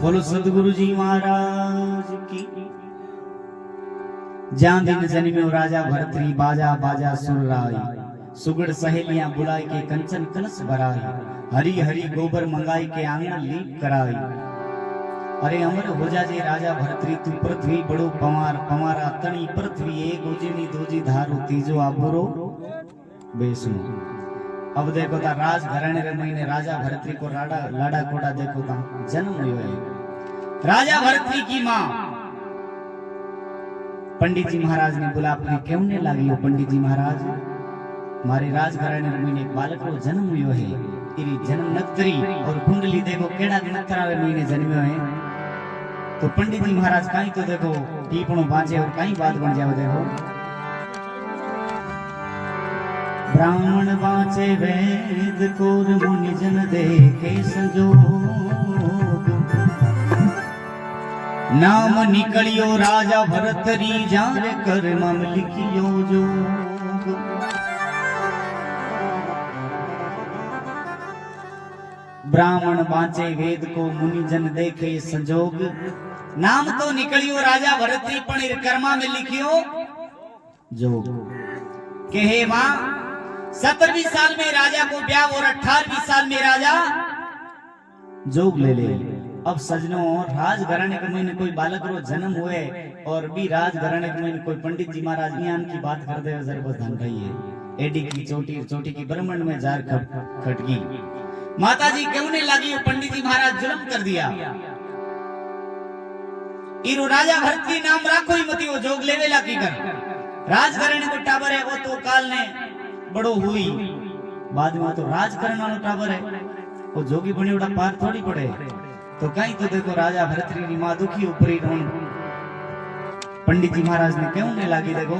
बोलो सदगुरु जी महाराज की। ज्यां दिन जन्म्यो राजा भरतरी, बाजा बाजा सुर राय, सुगड़ सहेलियां बुलाए के कंचन कलश भराई, हरी हरी गोबर मंगाई के आंगन लीप कराई। अरे अमर हो जाजे राजा भरतरी, तू पृथ्वी बड़ो पवार, पवारा तणी पृथ्वी एक उजीनी दूजी धारो, तीजो आबुरो बेसनो। अब देखो ता राज घराने रे महीने राजा भरतरी को लाड़ा कोड़ा देखो ता जन्म हुयो है। राजा भरतरी की मां पंडित जी महाराज ने बोला, अपने क्यों ने लागी हो पंडित जी महाराज, मारे राज घराने रे महीने एक बालक रो जन्म हुयो है। इरी जन्म नक्षत्री और कुंडली देखो केड़ा नक्षत्रा रे महीने जन्म्यो है। तो पंडित जी महाराज काई तो देखो टीपणो बांचे और काई बात बन जावे। देखो ब्राह्मण बाँचे वेद कोर, मुनि जन देखे संजोग, नाम निकलियो राजा भरतरी, जारे कर्म लिखियो जोग। ब्राह्मण बाँचे वेद को, मुनि जन देखे संजोग, नाम तो निकलियो राजा भरतरी, पण कर्मा में लिखियो जोग। कहे मां 17वीं साल में राजा को ब्याह और 18वीं साल में राजा जोग ले ले। अब सजनों राज घराने के महीने कोई बालक रो जन्म हुए और भी राज घराने के महीने कोई पंडित जी महाराज ज्ञान की बात कर दे, जरा बस ध्यान रखिए। एडी की चोटी की ब्रह्मांड में जार खटकी। माता जी क्यों ने लगी, पंडित जी महाराज जुल्म कर दिया। इरो राजा भरतरी नाम राखो ही मती, वो जोग लेवे लागी कर। राज घराने को टाबर है वो तो काल ने बड़ो हुई, बाद में तो राज करने वाला टाबर है वो जोगी बने उड़ा पार थोड़ी पड़े। तो कहीं तो देखो राजा भरतरी की मां दुखी ऊपरी रोन पंडित जी महाराज ने क्यों ने लागी। देखो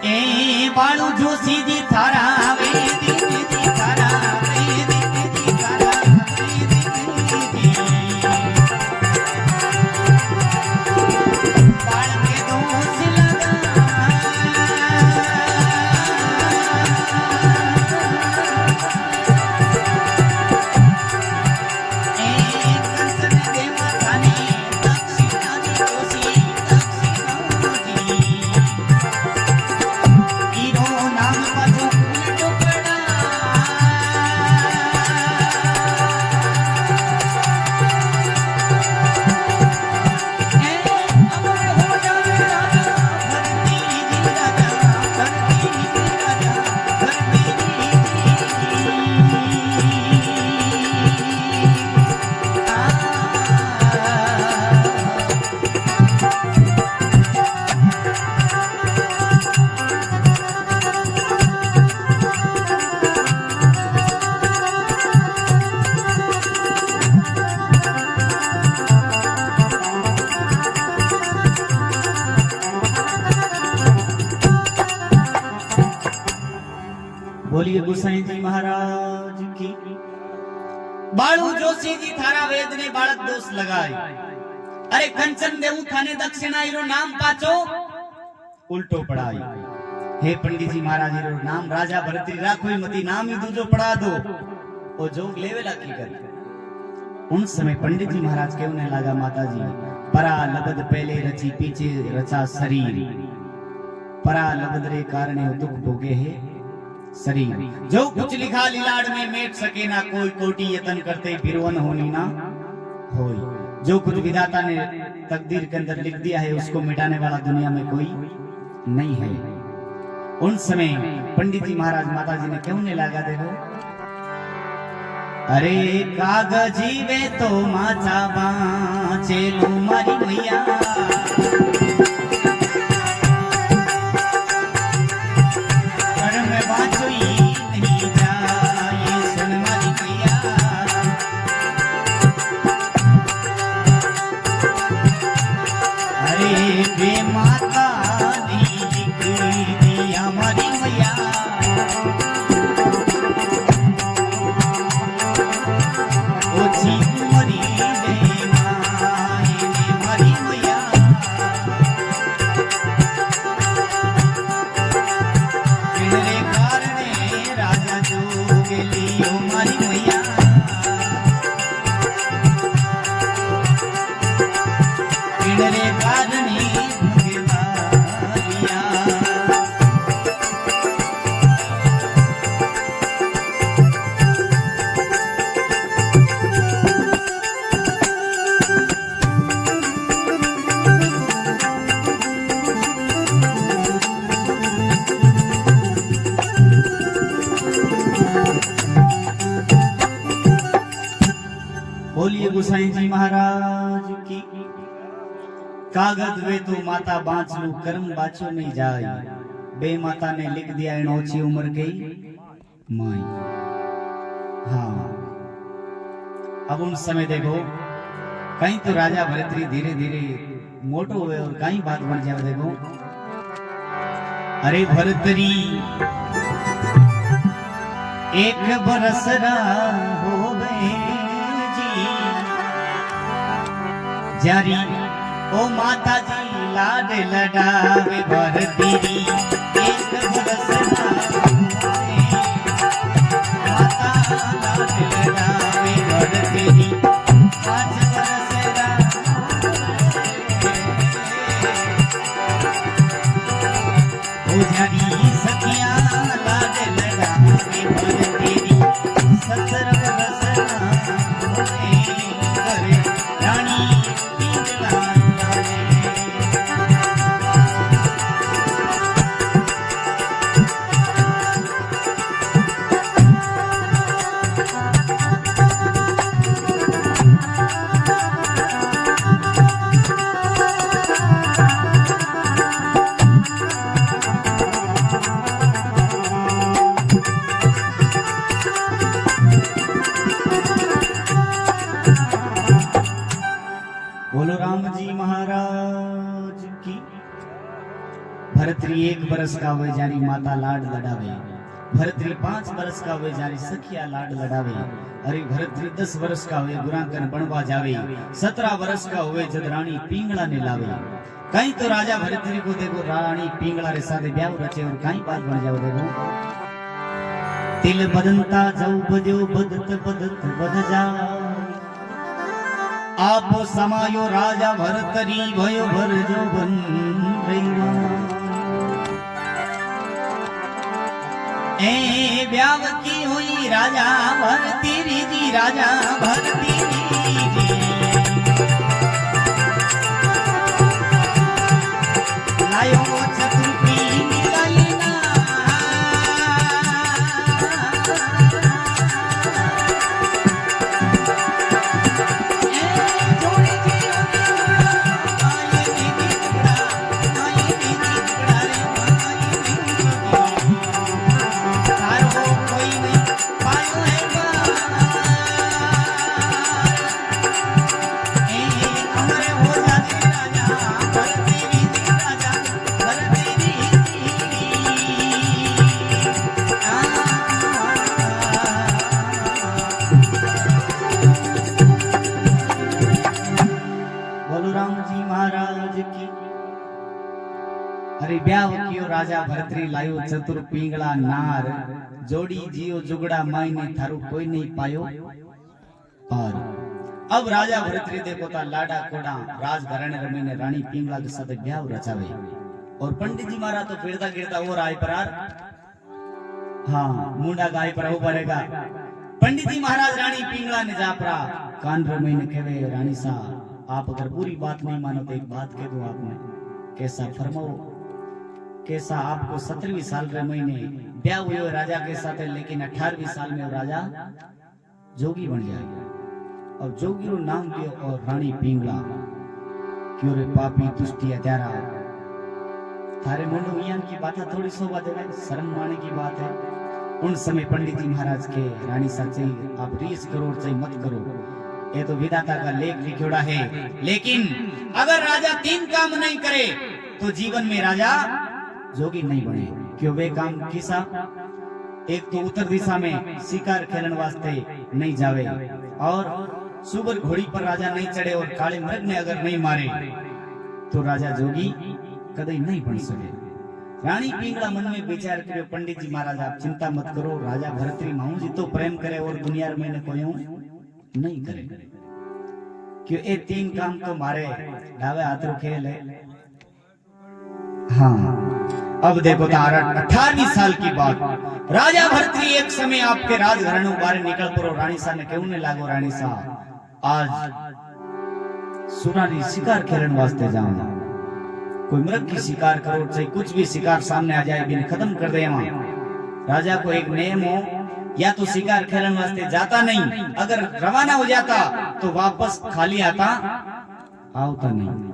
ए बालू जो सीधी थारा वे दीदी थारा वे दीदी थारा बोलिए गोसाई जी महाराज की। बालू जोशी जी थारा वेद ने बालक दोष लगाए। अरे कंचन देऊ थाने दक्षिणा इरो नाम पाचो उल्टो पढ़ाई। हे पंडित जी महाराज इरो नाम राजा भरतरी राखो ही मती, नाम ही दूजो पढ़ा दो। ओ जोग लेवे लागी कर। उन समय पंडित जी महाराज कहने लगा, माता जी परा लबद पहले रची पीछे रचा शरीर, परा लबद रे कारणे दुख भोगे है शरीर। जो कुछ लिखा लीलाड़ में मेट सके ना कोई, कोटि यतन करते बिरवन होनी ना होई। जो कुछ विधाता ने तकदीर के अंदर लिख दिया है उसको मिटाने वाला दुनिया में कोई नहीं है। उन समय पंडित जी महाराज माता जी ने क्यों नहीं लगा। देखो अरे कागजी वे तो माचा बाचे लो मारी मैया, मरी बोलिए गोसाई जी महाराज की। कागज वे तो माता बाँच लू कर्म बाचो नहीं जाए, बे माता ने लिख दिया इन ओछी उम्र गई माई। हाँ, अब उन समय देखो कहीं तो राजा भरतरी धीरे धीरे मोटो हुए और कहीं बात बढ़ जाए। देखो अरे भरतरी एक बरस हो जी जारी ओ माता जी लाड लडावे भरतरी एक बरस माता लाड लडावे भरतरी सखिया लाड लडावे भरतरी सतर बरसना करे रानी पिंगला। बोलो राम जी महाराज की। भरतरी एक बरस का हुए जारी माता लाड लडावे, भरतरी 5 बरस का हुए जारी सखिया लाड लडावे। अरे भरतरी 10 बरस का हुए गुराकन बनवा जावे, 17 बरस का हुए जब रानी पिंगला ने लावे। कहीं तो राजा भरतरी को देखो रानी पिंगला रे साथे ब्याह रचे और कहीं बात बन जाओ। देखो तिल बदनता जाऊ बजो बदत बदत बद जा, आपो समायो राजा भरतरी भयो भरजो बन रहीवा। ए ब्याह की हुई राजा भरतरी जी, राजा भरतरी जी लायो चतुर्पी मिलाइना। अरे ब्याह कियो राजा भरतरी लायो चतुर पिंगला नार, जोड़ी जियो जुगड़ा मायने थारू कोई नहीं पायो। और अब राजा भरतरी देखो ता लाडा कोड़ा राज घराने रमीने रानी पिंगला के साथ ब्याह रचावे। और पंडित जी मारा तो फिरता गिरता और आए परार। हाँ, मुंडा गाय पर हो पड़ेगा। पंडित जी महाराज रानी पिंगला ने जापरा कान रमीने कहवे रानी सा आप अगर पूरी बात नहीं मानो तो एक बात कह दो आपने, कैसा फरमाओ। कैसा आपको 17वीं साल के महीने ब्याह हुए राजा के साथ है, लेकिन 18वीं साल में राजा जोगी बन जाएगा। और जोगी रो नाम दियो और रानी पिंगला। क्यों रे पापी दुष्टी हत्यारा, थारे मुंडो यान की बात थोड़ी शोभा देगा, शर्म माने की बात है। उन समय पंडित जी महाराज के रानी सच्ची आप रीस करो चाहे मत करो, ये तो विधाता का लेख लिखोड़ा है। लेकिन अगर राजा 3 काम नहीं करे तो जीवन में राजा जोगी नहीं बने। क्यों वे काम किसा? एक तो उत्तर दिशा में शिकार खेलने वास्ते नहीं जावे, और सुगर घोड़ी पर राजा नहीं चढ़े, और काले मृग ने अगर नहीं मारे तो राजा जोगी कदे नहीं बन सके। रानी पिंगला मन में विचार करो पंडित जी महाराज आप चिंता मत करो, राजा भरतरी माऊ जी तो प्रेम करे और दुनिया में कोई नहीं करे। क्यों ये 3 काम तो मारे ढावे हाथ रो खेल है। हाँ, अब देखो 18वीं साल की बात, राजा भरतरी एक समय आपके राजघराने बाहर निकल पड़ो। रानी सा ने क्यों नहीं लागो रानी सा आज सुनारी शिकार खेलने वास्ते जाऊंगा। कोई मृग की शिकार करो चाहे कुछ भी शिकार सामने आ जाए बिन खत्म कर दे। राजा को एक नियम हो या तो शिकार खेलने वास्ते जाता नहीं, अगर रवाना हो जाता तो वापस खाली आता आवता नहीं।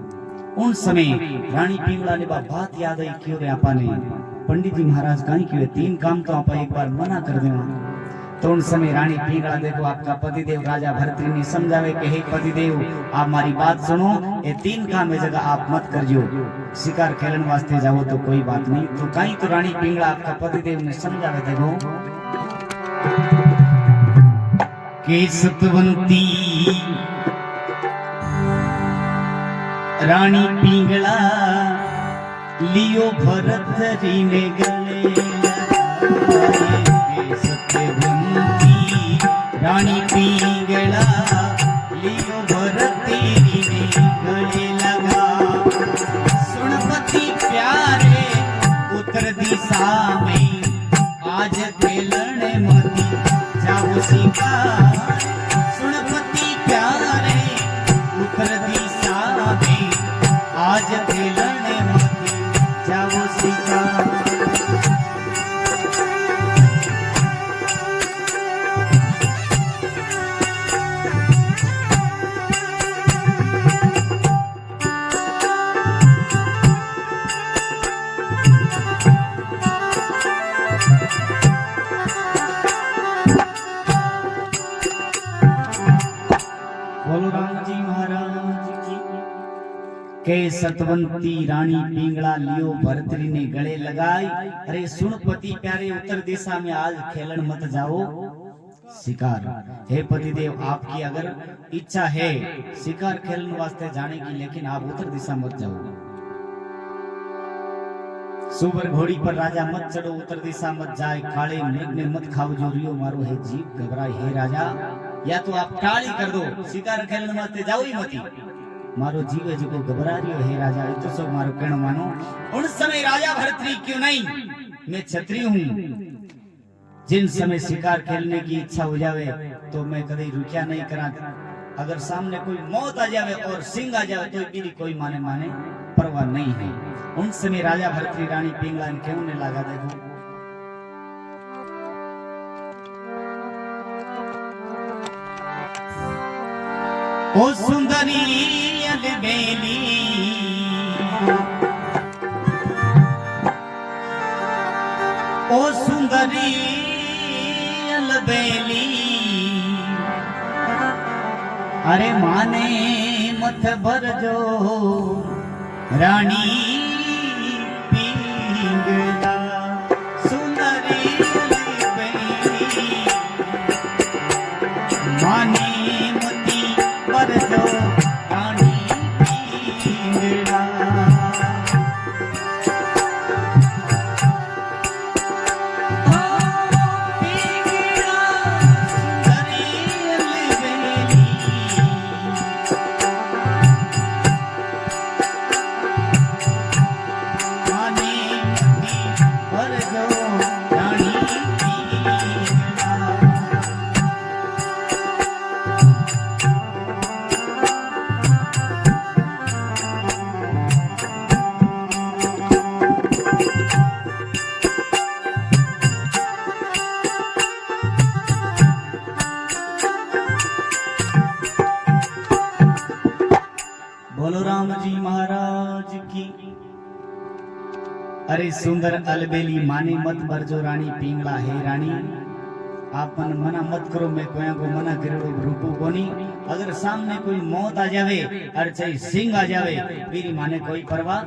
उन समय रानी पिंगला ने बात याद आई क्यों रे आपा ने पंडित जी महाराज कहीं क्यों 3 काम तो आप एक बार मना कर देना। तो उन समय रानी पिंगला देखो आपका पतिदेव राजा भरतरी ने समझावे कि हे पतिदेव आप हमारी बात सुनो, ये 3 काम है जगह आप मत करियो, शिकार खेलने वास्ते जाओ तो कोई बात नहीं। तो कहीं तो रानी पिंगला आपका पतिदेव ने समझावे देखो के सतवंती रानी पिंगला लियो भरतरी ने गले के सतवंती रानी पिंगला लियो भरतरी ने गले लगा। सुनपति प्यारे उत्तर दिशा में आज खेलने मती जाओ शिकार। सुनपति प्यारे उत्तर दिशा में आज खेलने मती जाओ शिकार। के सतवंती रानी पिंगला लियो भरतरी ने गले लगाई। अरे सुन पति प्यारे उत्तर दिशा में आज खेलन मत जाओ शिकार। हे पतिदेव आपकी अगर इच्छा है शिकार खेलने वास्ते जाने की, लेकिन आप उत्तर दिशा मत जाओ। सुबर घोड़ी पर राजा मत चढ़ो, उत्तर दिशा मत जाए, काले मृग ने मत खाओ जो रियो मारो है जीव घबराए। हे राजा या तो आप टाली कर दो, शिकार खेलने वास्ते जाओ ही मती, मारो जीव जो घबरा रही हो। हे राजा तो सब मारो कहना मानो। उन समय राजा भरतरी क्यों नहीं, मैं क्षत्रिय हूँ, जिन समय शिकार खेलने की इच्छा हो जावे तो मैं कभी रुकिया नहीं करा। अगर सामने कोई मौत आ जावे और सिंह आ जावे तो मेरी कोई माने परवाह नहीं है। उन समय राजा भरतरी रानी पिंगला क्यों ने लगा देखो ओ सुंदरी अलबेली ओ सुंदरी अलबेली अरे माने मत भरजो रानी पिंगला सुंदरी अलबेली माने भरजो रानी पिंगला। बोलो राम जी महाराज की। अरे सुंदर अलबेली माने मत भरजो रानी पिंगला। हे रानी आप मन मना मत करो, मैं कोया को मना करो रूपू कोनी। अगर सामने कोई मौत आ जावे और चाहे सिंह आ जावे मेरी माने कोई परवाह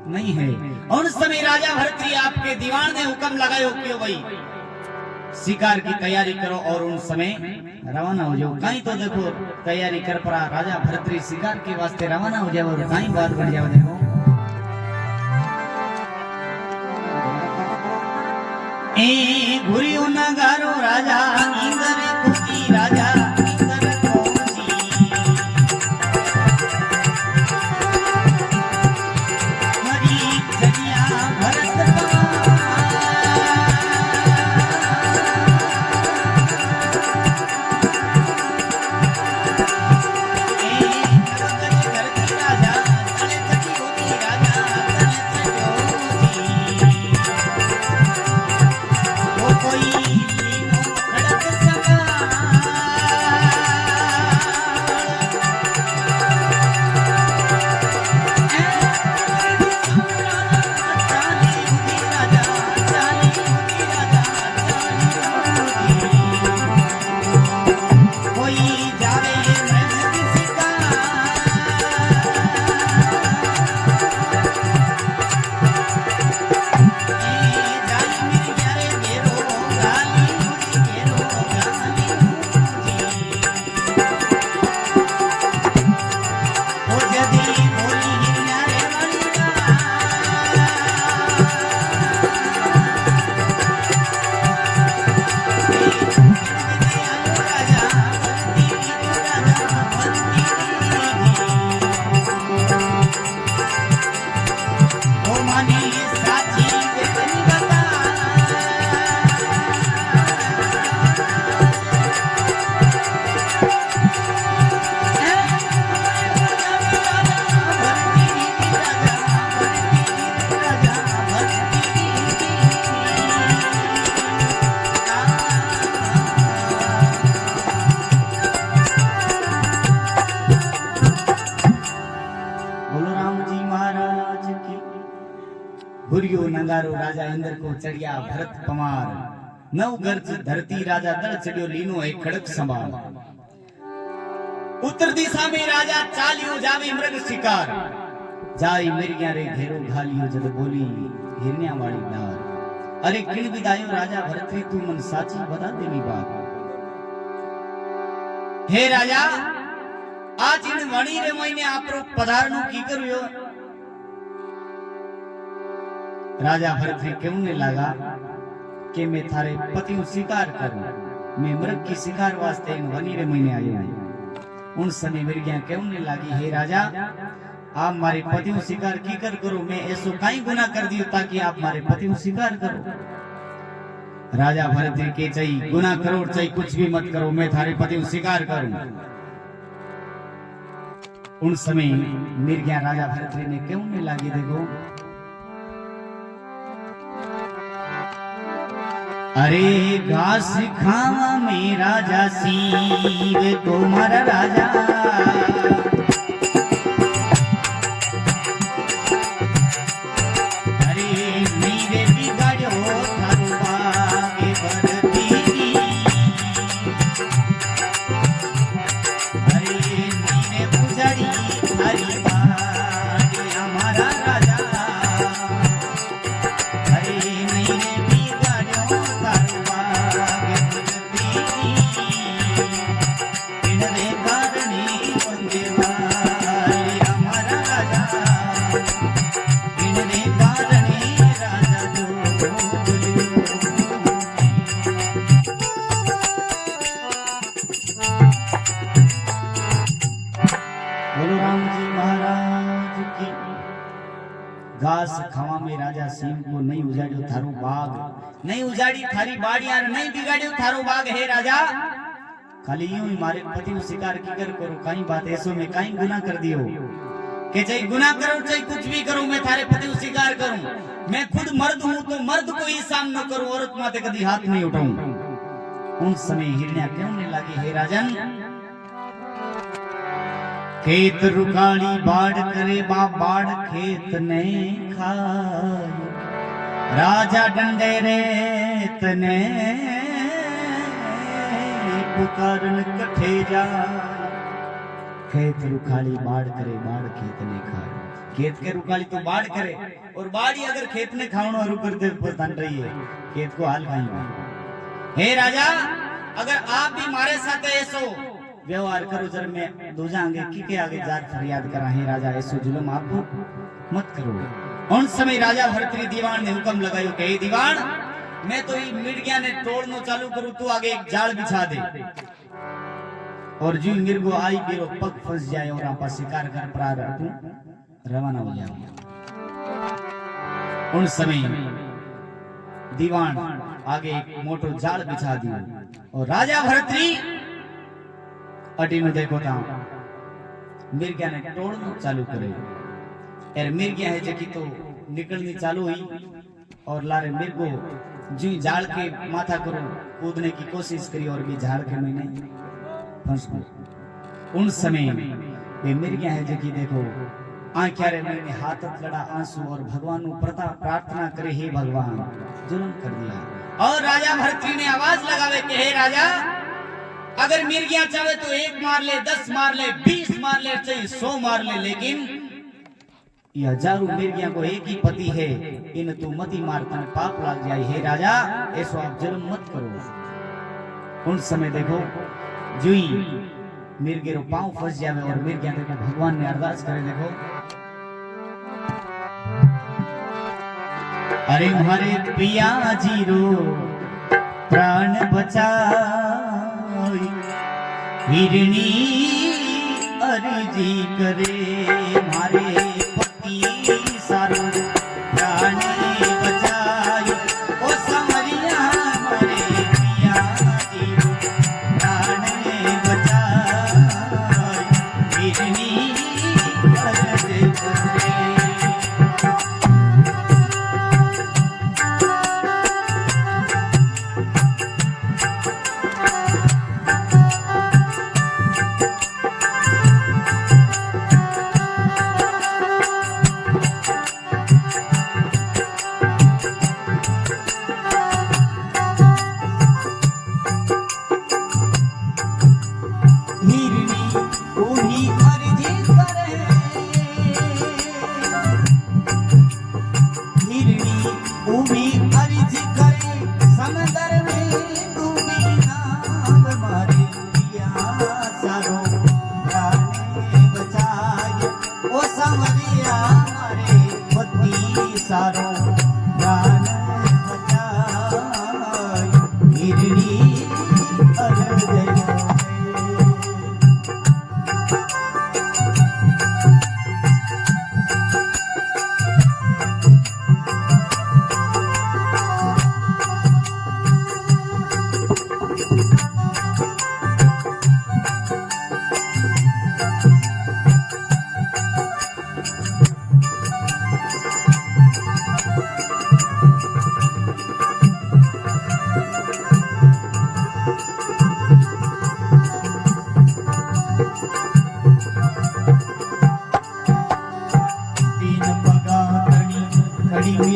नहीं है। और उस समय राजा भरतरी आपके दीवान ने हुक्म लगायो क्यों भाई शिकार की तैयारी करो और उन समय रवाना हो जाओ। कहीं तो देखो तैयारी कर पड़ा राजा भरतरी शिकार के वास्ते रवाना हो जाओ और कहीं बात बढ़ जाओ। देखो ए घुरियो नगारो राजा इंदर कुटी राजा इंदर कोजी मरी जनिया भरत कोई अंगारो राजा इंद्र को चढ़िया भरत पमार नव गर्ज धरती राजा दल चढ़ियो लीनो एक खड़क संभाल उत्तर दिशा में राजा चालियो जावे मृग शिकार जाई मिर्गिया रे घेरो घालियो जद बोली हिरण्या वाली डार अरे किण विदायो राजा भरत रे तू मन साची बता देवी बात हे राजा आज इन वणी रे महीने आपरो पधारनु की करयो राजा भरत ने क्यों ने लगा कि मैं थारे पति को शिकार करूं मैं मृग की शिकार वास्ते इन वनी रे महीने आयो हूं उन समय मिर्गियां क्यों ने लगी हे राजा आप हमारे पति को शिकार की कर करो मैं ऐसो काई गुनाह कर दियो ताकि आप हमारे पति को शिकार करो राजा भरत ने के चाहिए गुनाह करो चाहे कुछ भी मत करो मैं थारे पति को शिकार करूं उन समय मिर्गियां राजा भरत ने क्यों ने लगी देखो अरे घास खावा में राजा सीव तुम्हारा राजा अरे मेरे बिगाड़ो थारू बागे भरती अरे मैंने पुजारी थारी बागे हमारा राजा अरे मैंने घास खावा में राजा सिंह को नहीं उजाड़ियो थारो बाग नहीं उजाड़ी थारी बाड़ियां नहीं बिगाड़ियो थारो बाग हे राजा खाली यूं ही मारे पति को शिकार की कर करो कहीं बात ऐसो में कहीं गुनाह कर दियो के चाहे गुनाह करो चाहे कुछ भी करो मैं थारे पति को शिकार करूं मैं खुद मर्द हूं तो मर्द को ही सामना करूं औरत माते कभी हाथ नहीं उठाऊं उन समय हिरण्या क्यों ने लगी हे राजन खेत रुकाली बाढ़ करे बाढ़ खेत ने खाए राजा डंडे रेत ने पुकारन कठे जाए खेत रुकाली बाढ़ करे बाढ़ खेत ने खाए खेत के रुकाली तो बाढ़ करे और बाढ़ अगर खेत ने खावनो रुक करते बन रही है खेत को हाल खाई हे राजा अगर आप भी हमारे साथ ऐसो व्यवहार करो जर मैं दूजांगे की के आगे जात फरियाद करा है राजा ऐसो जुल्म आप मत करो उन समय राजा भरत ने दीवान ने हुक्म लगायो कि हे दीवान मैं तो ये मिर्गिया ने तोड़नो चालू करूं तू आगे एक जाल बिछा दे और जो मिर्गो आई बेरो पग फंस जाए और आपा शिकार कर प्रार रवाना हो जाए उन समय दीवान आगे एक मोटो जाल बिछा दियो और राजा भरतरी अटी में देखो था मिर्गिया ने तोड़ना चालू करे यार मिर्गिया है जकी तो निकलनी चालू हुई और लारे मिर्गो जी झाड़ के माथा करो कूदने की कोशिश करी और भी झाड़ के मैंने फंस गई उन समय वे मिर्गिया है जकी देखो आंख्यारे मैंने हाथ लड़ा आंसू और भगवान को प्रार्थना करे हे भगवान जुल्म कर दिया और राजा भरतरी ने आवाज लगावे कि हे राजा अगर मिर्गियां चाहे तो 1 मार ले 10 मार ले 20 मार ले चाहे 100 मार ले लेकिन ये हजारों मिर्गियां को एक ही पति है इन तू मती मारता पाप लग जाए हे राजा ऐसो आप जुल्म मत करो उन समय देखो जुई मिर्गे रो पांव फंस जावे और मिर्गियां देखो भगवान ने अरदास करे देखो अरे हमारे पिया जी रो प्राण बचा हिरणी अर्जी करे मारे पति सारो प्राण बचायो ओ समरिया मारे पिया जी प्राण बचायो हिरणी अर्जी करे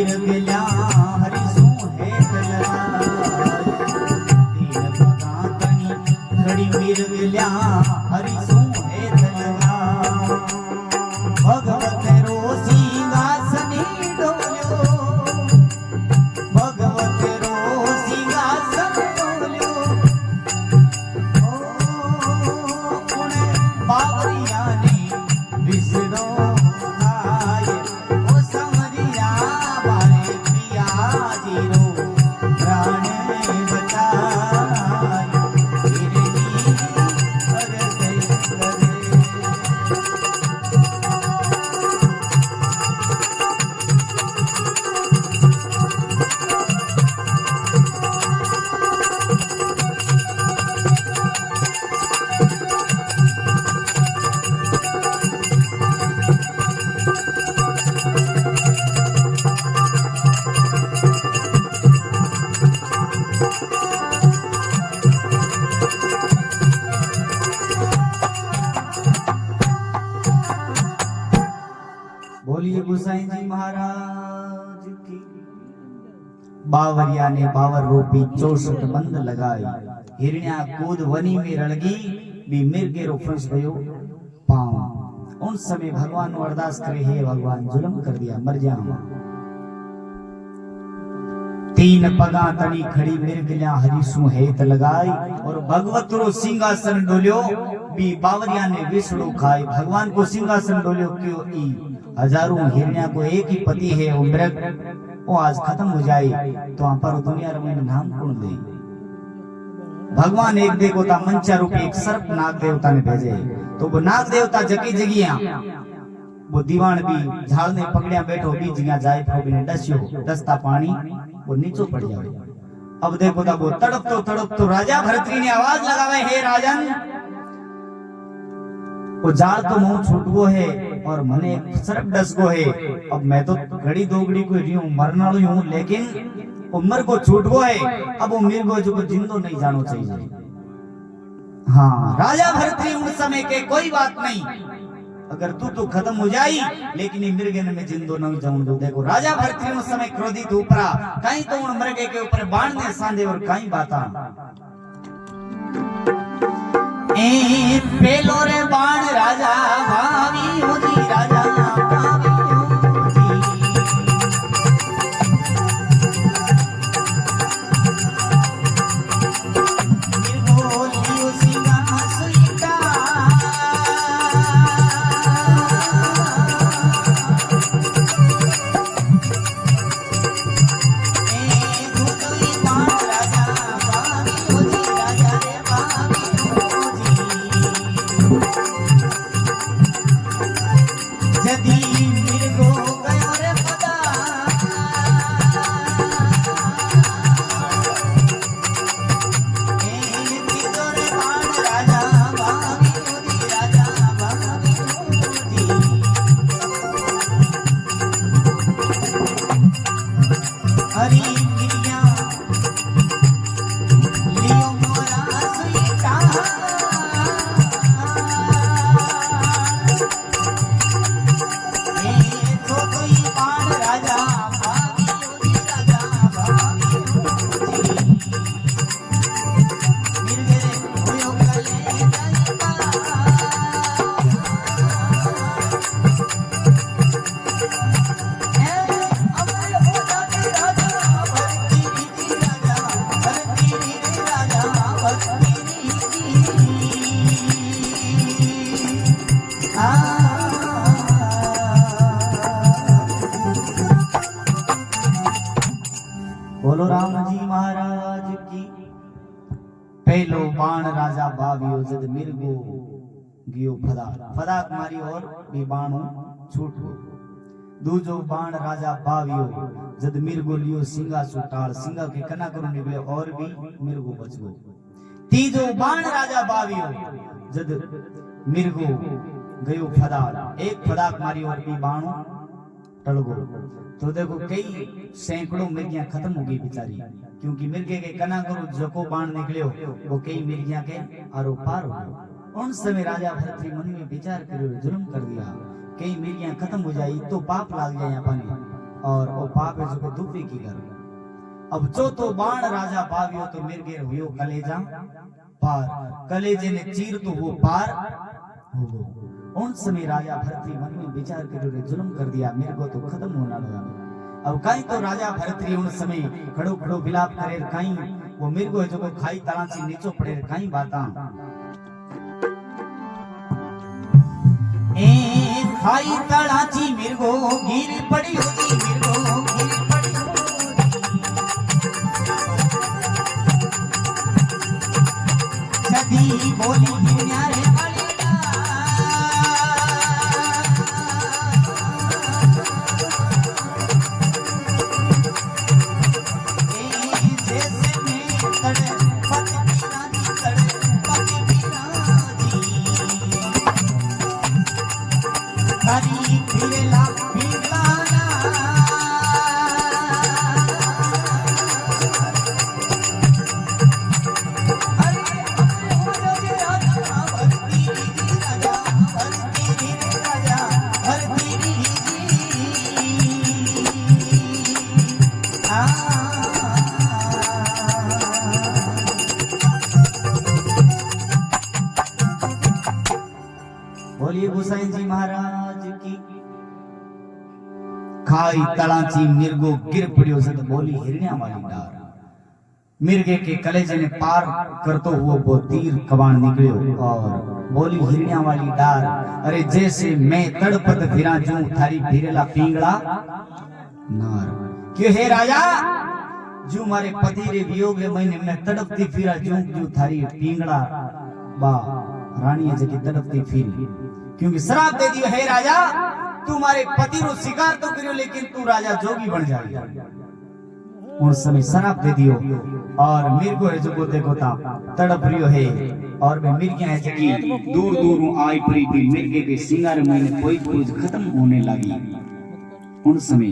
मिरगल्या हरिसू हेत लगाय तीन पगातनी घडी मिरगल्या हरिसू हेत लगाय भगवत रो सिंहासनी डोल्यो भगवत रो सिंहासन डोल्यो पुणे बावरियाने विसरो खाय ओ समरिया वाले पिया जीरो प्राण बचाय गिरनी हृदय करे बोलिए गोसाई जी महाराज की। बावरिया ने बावर रूपी 64 बंद लगाई हिरण्या कूद वनी में रड़गी भी मिर्गे रो फंस गयो पांव। उन समय भगवान नो अरदास करे हे भगवान जुल्म कर दिया मर जाऊं। तीन पगा तनी खड़ी मिर्गल्या हरिसू हेत लगाई और भगवत रो सिंहासन डोल्यो भी बावरिया ने विष्णु खाई। भगवान को सिंहासन डोल्यो क्यों ई हजारों हिरण्या को एक ही पति है वो मृग वो आज खत्म हो जाए तो वहां पर दुनिया में नाम कौन दे। भगवान एक देवता मंचा रूपी एक सर्प नाग देवता ने भेजे तो वो नाग देवता जगी जगिया वो दीवान भी झाड़ ने पकड़िया बैठो भी जगह जाए भी ने डस्यो दस्ता पानी वो नीचे पड़ जाए। अब देखो तब वो तड़प तो राजा भरतरी ने आवाज लगावे हे राजन वो जाड़ तो मुंह छूट गो है और मने सर्प डस गो है। अब मैं तो घड़ी दोगड़ी को रही हूँ मरना हूँ लेकिन उम्र को छूट गो है। अब वो मिल गो जो जिंदो नहीं जानो चाहिए। हाँ राजा भरतरी उस समय के कोई बात नहीं अगर तू तो खत्म हो जाई लेकिन ये मृगे में जिंदो नहीं जाऊं दो। देखो राजा भरतरी उस समय क्रोधित ऊपरा कहीं तो उन मृगे के ऊपर बाण ने सांधे और कहीं बाता ए पेलो रे बाण राजा भावी होजी राजा भावी होजी निर्मोलियो सिंहासुइका ए धुतुई बाण राजा भावी होजी राजा रे भावी जदी मिर्गो गयो रे पदा ए दीदो रे बाण राजा भावी होजी राजा भावी होजी हरी मिरिया लियो मोरा सुईका बोलो राम जी महाराज की। पहलो बाण राजा बावियो जद मिर्गो गियो फदाक मारी और भी बाणो छूट गो। दूजो बाण राजा बावियो जद मिर्गो लियो सिंगा सुटाल सिंगा के कना करो निकले और भी मिर्गो बच गो। तीजो बाण राजा बावियो जद मिर्गो गयो फदाक एक फदाक मारी और भी बाणो टल गो। तो देखो कई सैकड़ों मिर्गियां खत्म हो गई बेचारी क्योंकि मिर्गे के कना करो जको बाण निकले वो कई मिर्गियां के आरो पार हो गए। उन समय राजा भरतरी मन में विचार करो जुल्म कर दिया कई मिर्गियां खत्म हो जाई तो पाप लाग जाए अपने और वो पाप है जो दुपे की कर। अब जो तो बाण राजा पावियो तो मिर्गे हुयो कलेजा पार, कलेजे ने चीर तो वो पार हो गो। उन समय राजा भरतरी मन में विचार कर जुल्म कर दिया, मेरे को तो खत्म होना लगा। अब कहीं तो राजा भरतरी उन समय खड़ो खड़ो विलाप करे, कहीं वो मिर्गो जो को खाई तलाची नीचो पड़े, कहीं बाता ए खाई तलाची मिर्गो गिर पड़ी होगी, मिर्गो गिर पड़ी सदी बोली न्यारे वाली बोलिए गोसाई जी महाराज की। खाई तलाची मिर्गो गिर पड़ियो सद बोली हिरण्या वाली डार, मिर्गे के कलेजे ने पार करतो हुआ वो तीर कबाण निकलियो और बोली हिरण्या वाली डार, अरे जैसे मैं तड़पत फिरा जूं थारी फिरेला पिंगड़ा नार। क्यों हे राजा जो मारे पति रे वियोग रे महीने में तड़पती फिरा जूं जो थारी पिंगड़ा बा रानी जकी तड़पती फिरी, क्योंकि श्राप दे दियो हे राजा तू मारे पति रो शिकार तो करियो लेकिन तू राजा जोगी बन जाएगा। उन समय श्राप दे दियो और मिर्गो है जो को देखो ता तड़प रियो है और मैं मिर्गियां है जकी दूर दूर आई पड़ी थी, मिर्गे के सिंगार में कोई कोई खत्म होने लगी। उन समय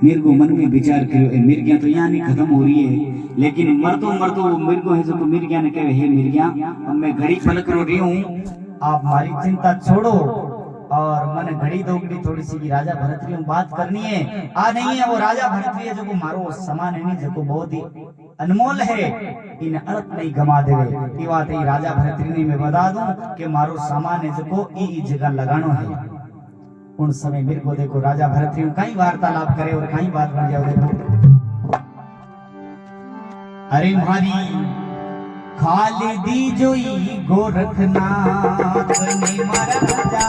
मिर्गो मन में विचार करियो ए मिर्गियां तो यहाँ नहीं खत्म हो रही है, लेकिन मरतो मरतो वो मिर्गो है जो तो मिर्गियां ने कहे हे मिर्गियां अब मैं घड़ी पलक रो रही हूँ, आप हमारी चिंता छोड़ो और मन घड़ी दोगड़ी थोड़ी सी की राजा भरतरी बात करनी है। आ नहीं है वो राजा भरतरी है जो को मारो समान है नहीं जो को बहुत ही अनमोल है, इन अर्थ नहीं गमा देवे। ये बात है राजा भरतरी ने मैं बता दूं कि मारो सामान है जो को ई जगह लगानो है। उन समय मेरे को देखो राजा भरतरी कहीं वार्तालाप करे और कहीं बात बन जाओ। देखो अरे मारी खालिदी जोई गोरखनाथ ने मारा राजा,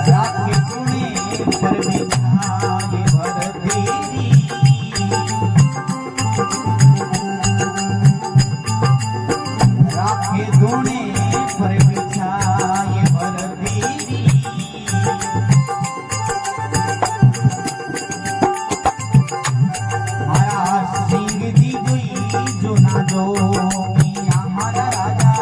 राखे सुने पर बिछाए भरतेरी, राखे सुने पर बिछाए भरतेरी, जो हमारा राजा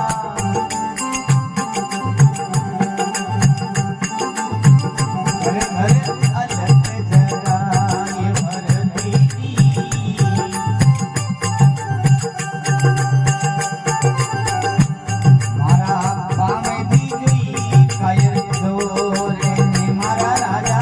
घर घर अलग जगाए भरतेरी, मारा पावे दी जोई कायर जोरे ने मारा राजा,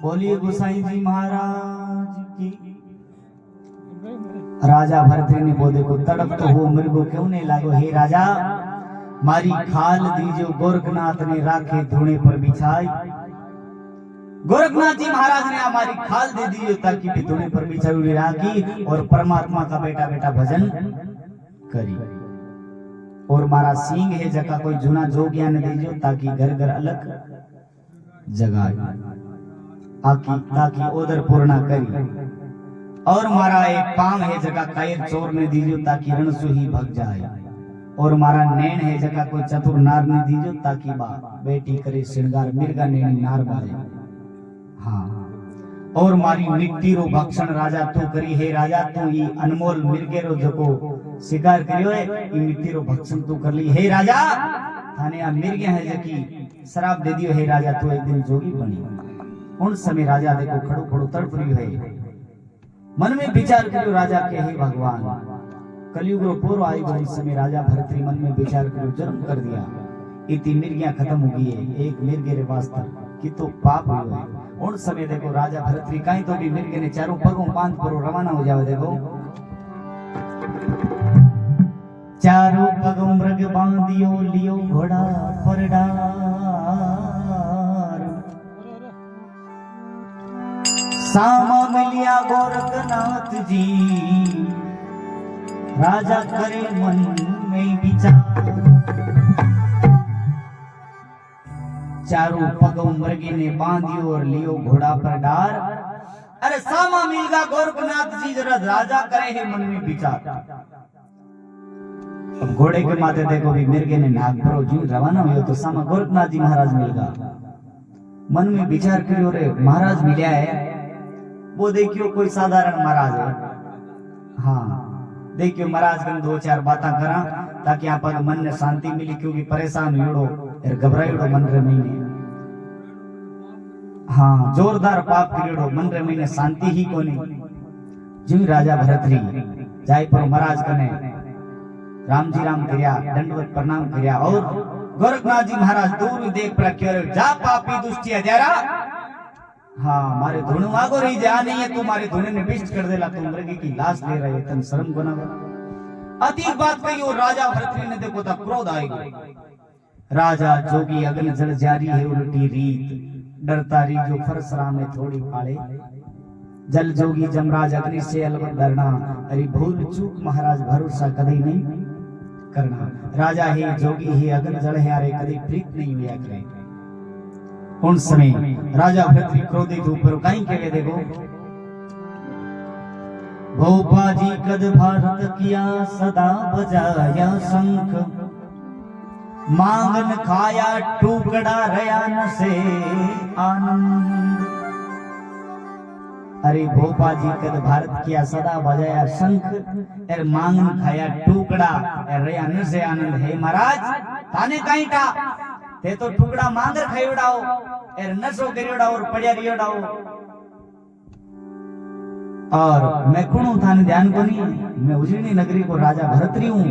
बोलिए गोसाई जी महाराज की। राजा भरतरी ने बोले को तड़प तो हो मृगो क्यों नहीं लागो, हे राजा मारी खाल दीजो गोरखनाथ ने राखे धूणे पर बिछाई। गोरखनाथ जी महाराज ने हमारी खाल दे दी ताकि भी धूणे पर बिछाई राखी और परमात्मा का बेटा बेटा भजन करी। और मारा सिंह है जका कोई जुना जोगिया ने दीजो ताकि घर घर अलग जगाए आकी ताकि ओदर पूर्णा करी। और मारा एक पाम है जका कायर चोर ने दीजो ताकि रणसु ही भग जाए। और मारा नैन है जका कोई चतुर नार ने दीजो ताकि बा बेटी करे श्रृंगार मिर्गा नैनी नार बाजे। हाँ और मारी मिट्टी रो भक्षण राजा तू करी, हे राजा तू ई अनमोल मिर्गे रो जको शिकार करियो है ई मिट्टी रो भक्षण तू कर ली। हे राजा थाने आ मिर्गे है जकी शराब दे दियो, हे राजा तू एक दिन जोगी बनी। उन समय राजा देखो खड़ो खड़ो तड़प रही है, मन में विचार करियो राजा के हे भगवान कलयुग रो पूर्व आई गो। इस समय राजा भरतरी मन में विचार करियो जन्म कर दिया, इतनी मिर्गियां खत्म हो गई है, एक मिर्गे रे वास्ते कि तो पाप हुआ है। उन समय देखो राजा भरतरी कहीं तो भी मिर्गे ने चारों पगों बांध पर रवाना हो जाओ। देखो चारों पगों मृग बांधियो लियो घोड़ा पर डार, सामा मिलिया गोरखनाथ जी राजा करे मन में विचार। चारों पगों मृगे ने बांधियो और लियो घोड़ा पर डार। अरे सामा मिलगा गोरखनाथ जी जरा राजा करे है मन में विचार। अब घोड़े के माथे देखो भी मिर्गे ने नाग भरो जी रवाना हुई तो सामा गोरखनाथ जी महाराज मिलगा। मन में विचार करियो रे महाराज मिलिया है, वो देखियो कोई साधारण महाराज है। हाँ देखियो महाराज ने दो चार बातें करा ताकि आप मन ने शांति मिली, क्योंकि परेशान हुड़ो घबराइड़ो मन रे महीने। हाँ जोरदार पाप करियो मन रे महीने शांति ही कोनी। जी राजा भरतरी जाय पर महाराज कने राम जी राम करिया दंडवत प्रणाम करिया। और गोरखनाथ जी महाराज दूर देख पर क्यों जा पापी दुष्टी हजारा, हाँ मारे धुन मांगो रही जा नहीं है तुम्हारे धुने ने बिष्ट कर देला, तुम मृगी की लाश ले रहे तन शर्म को ना। अधिक बात कही और राजा भरतरी ने देखो तब क्रोध आएगा। राजा जोगी अग्नि जल जारी है उल्टी रीत, डरता री जो परशुराम ने थोड़ी फाड़े। जल जोगी जमराज अग्नि से अलग डरना, अरे भूल चूक महाराज भरोसा कभी नहीं करना। राजा ही जोगी ही अग्नि जल है अरे कभी प्रीत नहीं हुआ करे। उन समय राजा भरतरी क्रोधित ऊपर कहीं के देखो भोपा जी कद भारत किया सदा बजाया शंख, मांगन खाया टुकड़ा रया से आनंद। अरे भोपा जी कद भारत किया सदा बजाया शंख, एर मांगन खाया टुकड़ा रया से आनंद। हे महाराज थाने कहीं था ते तो टुकड़ा मांगर खायोड़ाओ एर नशो करियोड़ाओ और पड़िया रियोड़ाओ। और मैं कौन हूं थाने ध्यान को नहीं, मैं उजड़ी नगरी को राजा भरतरी हूं।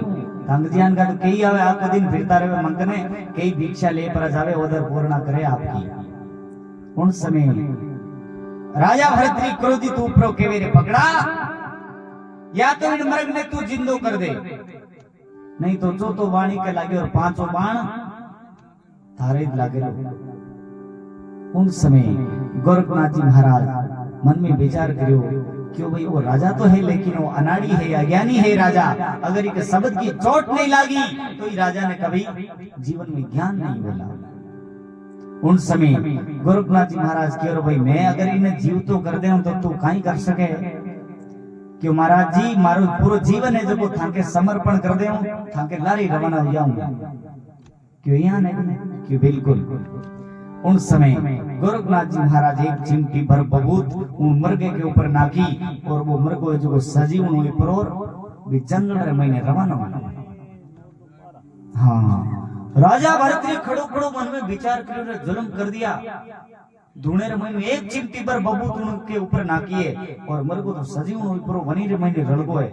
तंग ध्यान का तो कई आवे आपको दिन फिरता रहे मंगने, कई भिक्षा ले पर जावे उधर पूर्ण करे आपकी। उन समय राजा भरतरी क्रोधित ऊपरो के मेरे पकड़ा, या तो इन मृग ने तू जिंदो कर दे, नहीं तो चौथो वाणी के लागे और पांचों बाण थारे लागे। उन समय गोरखनाथ जी महाराज मन में विचार करियो क्यों भाई वो राजा तो है लेकिन वो अनाड़ी है अज्ञानी है राजा, अगर एक शब्द की चोट नहीं लागी तो ये राजा ने कभी जीवन में ज्ञान नहीं बोला। उन समय गोरखनाथ जी महाराज कहो भाई मैं अगर इन्हें जीव तो कर दे तो तू कहीं कर सके क्यों महाराज जी, मारो पूरा जीवन है जो थाके समर्पण कर दे थाके लारी रवाना हो जाऊंगा क्यों यहाँ नहीं क्यों। बिल्कुल उन समय गोरखनाथ जी महाराज एक चिमटी भर बबूत उन मृगे के ऊपर नाकी और वो मृगो जो सजीव हुई पर भी जंगल महीने रवाना हुआ। हाँ राजा भरतरी खड़ो खड़ो मन में विचार कर जुल्म कर दिया। धूणे रे महीने एक चिमटी भर बबूत उनके ऊपर नाकी है और मृगो तो सजीव हुई पर वनी रे महीने रलगो है।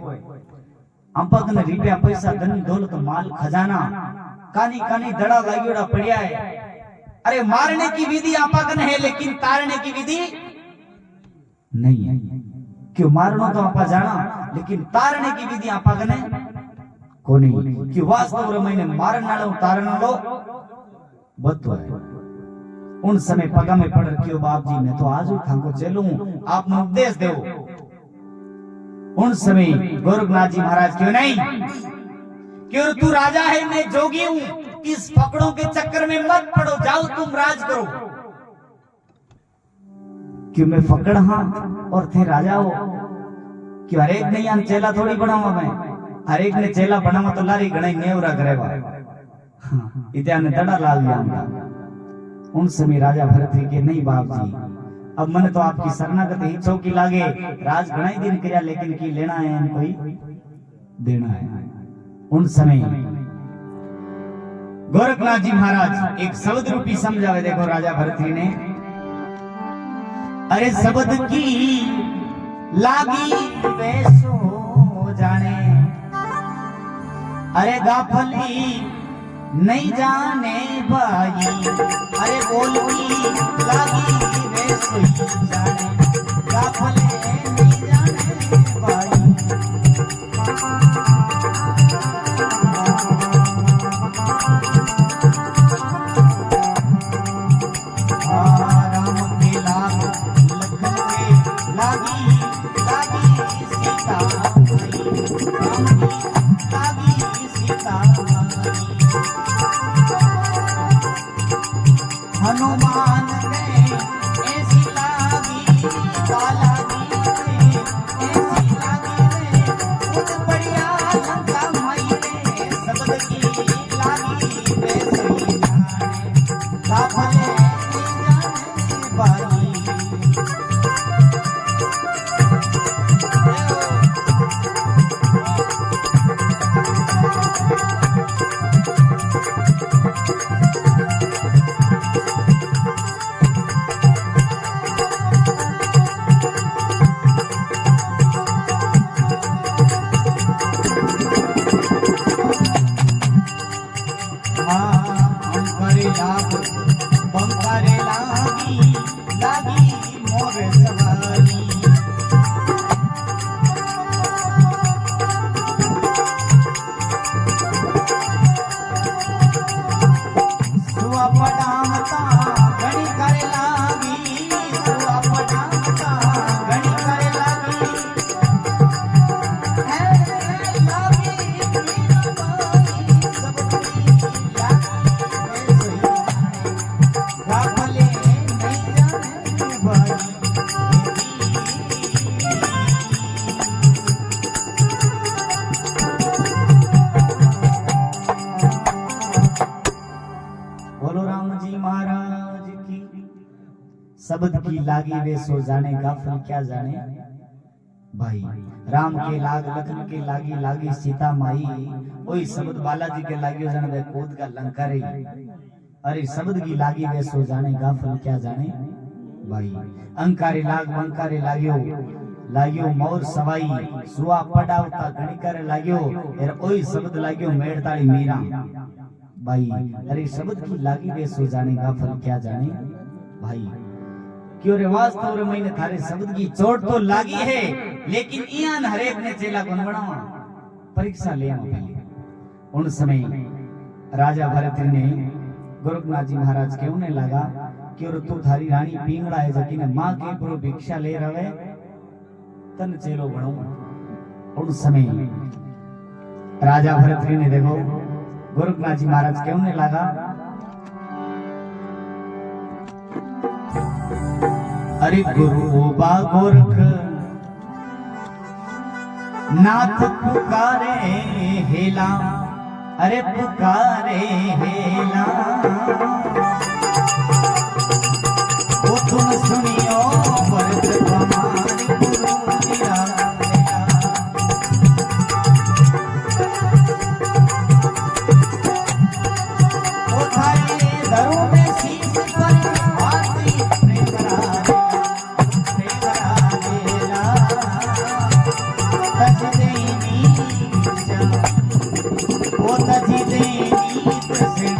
अंपक ने रुपया पैसा धन दौलत माल खजाना कानी कानी दड़ा लागियोड़ा पड़िया है। अरे मारने की विधि आपाकन है लेकिन तारने की विधि नहीं है। क्यों मारनो तो आपा जाना लेकिन तारने की विधि आपा कने कोनी कि वास्तव रे महीने मारन नालो तारण लो बतो है। उन समय पगा में पड़ रखियो बाप जी मैं तो आज ही खांको चलूं आप ने उपदेश दो। उन समय गोरखनाथ जी महाराज क्यों नहीं, क्यों तू राजा है मैं जोगी हूं, इस फकड़ों के चक्कर में मत पड़ो, जाओ तुम राज करो। क्यों मैं फकड़ हाँ और थे राजा हो, क्यों हरेक नहीं हम चेला थोड़ी बनावा मैं, हरेक ने चेला बनावा तो लारी गणाई नेवरा करेवा इत्या ने दड़ा लाल दिया। उन समय राजा भरत के नहीं बाप जी अब मन तो आपकी शरणागत ही चौकी लागे, राज गणाई दिन किया लेकिन की लेना है कोई देना है। उन समय गोरखनाथ जी महाराज एक शब्द रूपी समझावे देखो राजा भरत ने, अरे शब्द की लागी वैसो जाने, अरे गाफली नहीं जाने भाई, अरे बोलती लागी वैसो जाने, गाफले नहीं जाने भाई। हनुमान ने ऐसी लागी बाला जी ऐसी लागी खुद बढ़िया लंका माई शब्द की लागी वैसे जाने गाफले जाने बाई। शब्द की लागी वे सो जाने गाफल क्या जाने भाई। राम के लाग लखन के लागी लागी सीता माई, वही शब्द बालाजी के लागी हो जाने वे कोद का लंका रे। अरे शब्द की लागी वे सो जाने गाफल क्या जाने भाई। अंकारे लाग वंकारे लाग्यो मोर सवाई, सुआ पड़ावता गणिकर लाग्यो एर ओई शब्द लाग्यो मेड़ताड़ी मीरा भाई। अरे शब्द की लागी वे सो जाने गाफल क्या जाने भाई। क्यों रे वास्तव रे महीने थारे शब्द की चोट तो लागी है, लेकिन इयान हरेक ने चेला कौन बनावा परीक्षा ले पहले। उन समय राजा भरत ने गोरखनाथ जी महाराज के उन्हें लगा कि और तू थारी रानी पिंगड़ा है जकी ने मां के पुरो भिक्षा ले रवे तन चेलो बणो। उन समय राजा भरत ने देखो गोरखनाथ जी महाराज के उन्हें लगा, अरे गुरु बा गोरख नाथ पुकारे हेला, अरे पुकारे हेला वो तुम सुनियो भरत हमारी गुरु मेरा वो थारे दरों में शीश पर आती वो तजी देवी प्रसन्न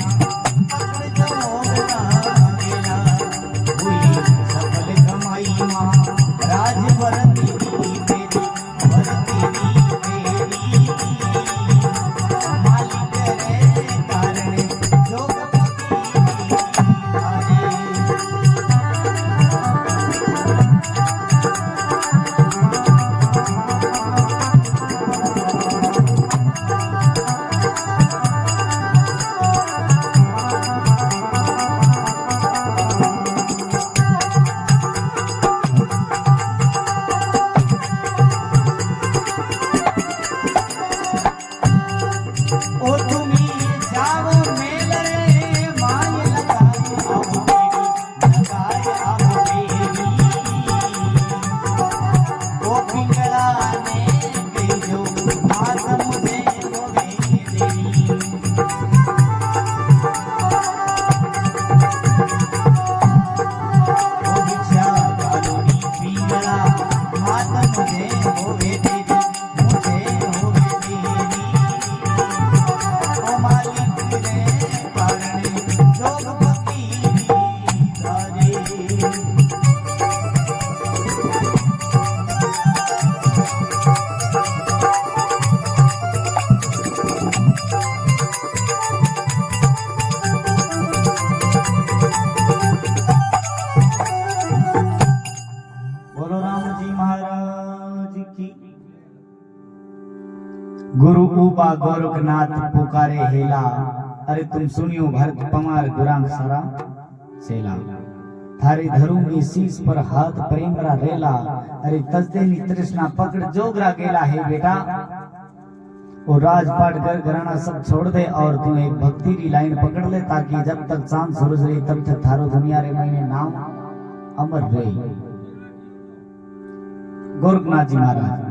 गुरु ऊबा गोरखनाथ पुकारे हेला। अरे तुम सुनियो भरत पमार गुरांग सारा सेला। थारे धरू में शीश पर हाथ प्रेमरा रेला। अरे तजदेनी तृष्णा पकड़ जोगरा गेला है बेटा। और राजपाट घर घराना सब छोड़ दे और तू एक भक्ति की लाइन पकड़ ले, ताकि जब तक चांद सूरज रही तब तक थारो दुनिया रे महीने नाम अमर रही। गोरखनाथ जी महाराज,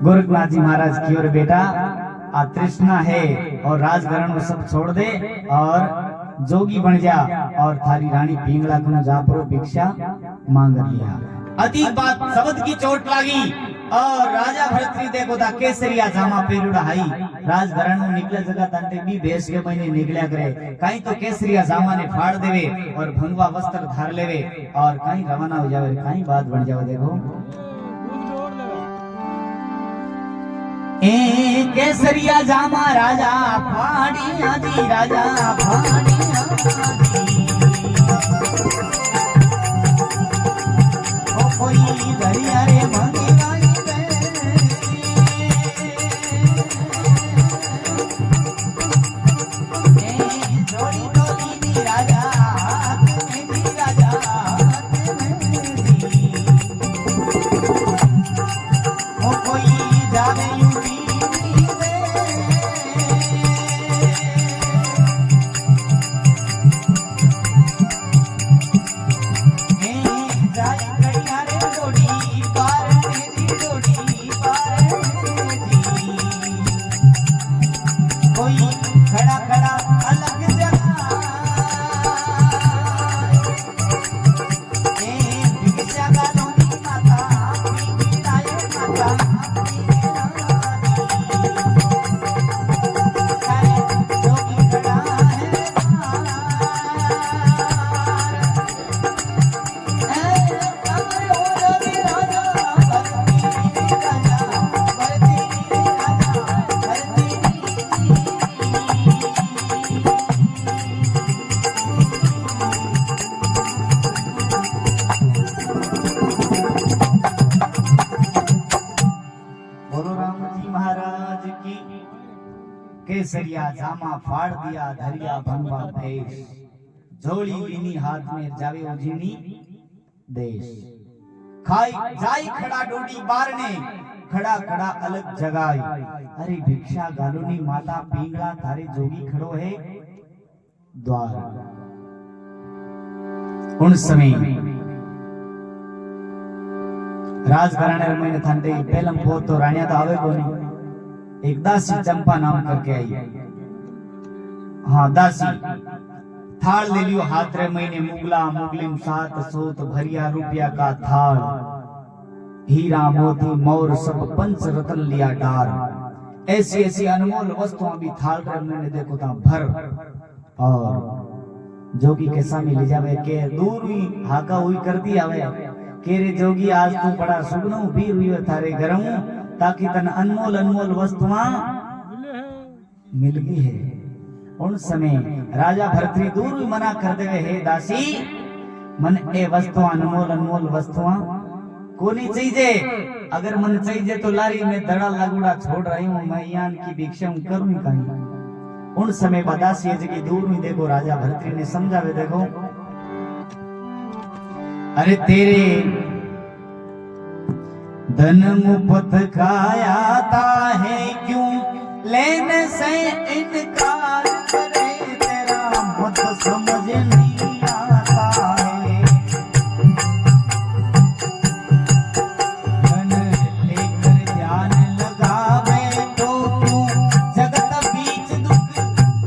गोरखनाथ जी महाराज की ओर बेटा आ तृष्णा है और राजघरान को सब छोड़ दे और जोगी बन जा और थारी रानी पिंगला को जापरो भिक्षा मांग लिया। अति बात शब्द की चोट लागी और राजा भरतरी देखो ता केसरिया जामा पेरुड़ा हाई। राजघरान में निकले जगह तंटे भी भेष के महीने निकलिया करे। कहीं तो केसरिया जामा ने फाड़ देवे और भंगवा वस्त्र धार लेवे और कहीं रवाना हो जावे, कहीं बात बन जावे। देखो ए केसरिया जामा राजा फाड़ी आजी, राजा फाड़ी आजी। ओ कोई दरिया रे भंगी गाई बे, ए जोड़ी तोली नी राजा हाथ में दी, राजा हाथ में दी। ओ कोई जाने केसरिया जामा फाड़ दिया, धरिया भंगवा भेष। झोली लीनी हाथ में जावे उजीनी देश। खाई जाई खड़ा डोडी बारने, खड़ा खड़ा अलग जगाई। अरे भिक्षा गालोनी माता पिंगला थारे जोगी खड़ो है द्वार। उन समय राजघराने में थंडे पहलम पो तो रानिया तो आवे कोनी। एक दासी चंपा नाम करके आई। हाँ दासी थाल ले लियो हाथ रे महीने मुगला मुगलिम 700 भरिया रुपया का थाल। हीरा मोती मोर सब पंच रतन लिया डार। ऐसी ऐसी अनमोल वस्तुएं भी थाल रे महीने देखो ता भर। और जोगी के सामने ले जावे के दूर हुई हाका हुई कर दी आवे के रे जोगी आज तू बड़ा सुगनो भी हुई थारे गरम, ताकि तन अनमोल अनमोल वस्तुआं मिल गई है। उन समय राजा भरतरी दूर भी मना कर देवे, हे दासी मन ए वस्तुआं अनमोल अनमोल वस्तुआं को नहीं चाहिए। अगर मन चाहिए तो लारी में दड़ा लगुड़ा छोड़ रही हूँ, मैं यान की भिक्षा करूं कहीं। उन समय बदासी जगह दूर में देखो राजा भरतरी ने समझावे। देखो अरे तेरे धन मुफ्त खाया था है, क्यों लेने से इनकार करे। तेरा मत समझ नहीं आता है। धन लेकर ध्यान लगावे तो क्यों जगत बीच दुख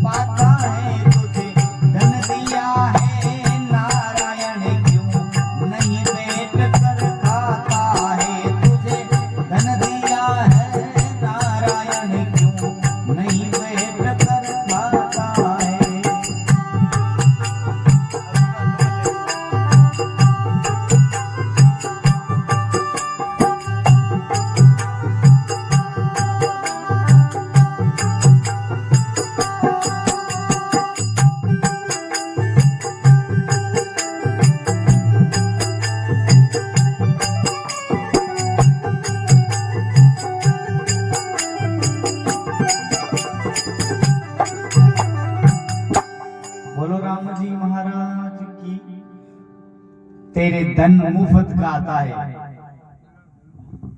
पाता है। तुझे धन दिया है नारायण, क्यों नहीं पेट कर खाता है। तुझे धन दिया है नारायण, क्यों नहीं पेट कर खाता है। महाराज की। तेरे धन मुफ्त का आता है,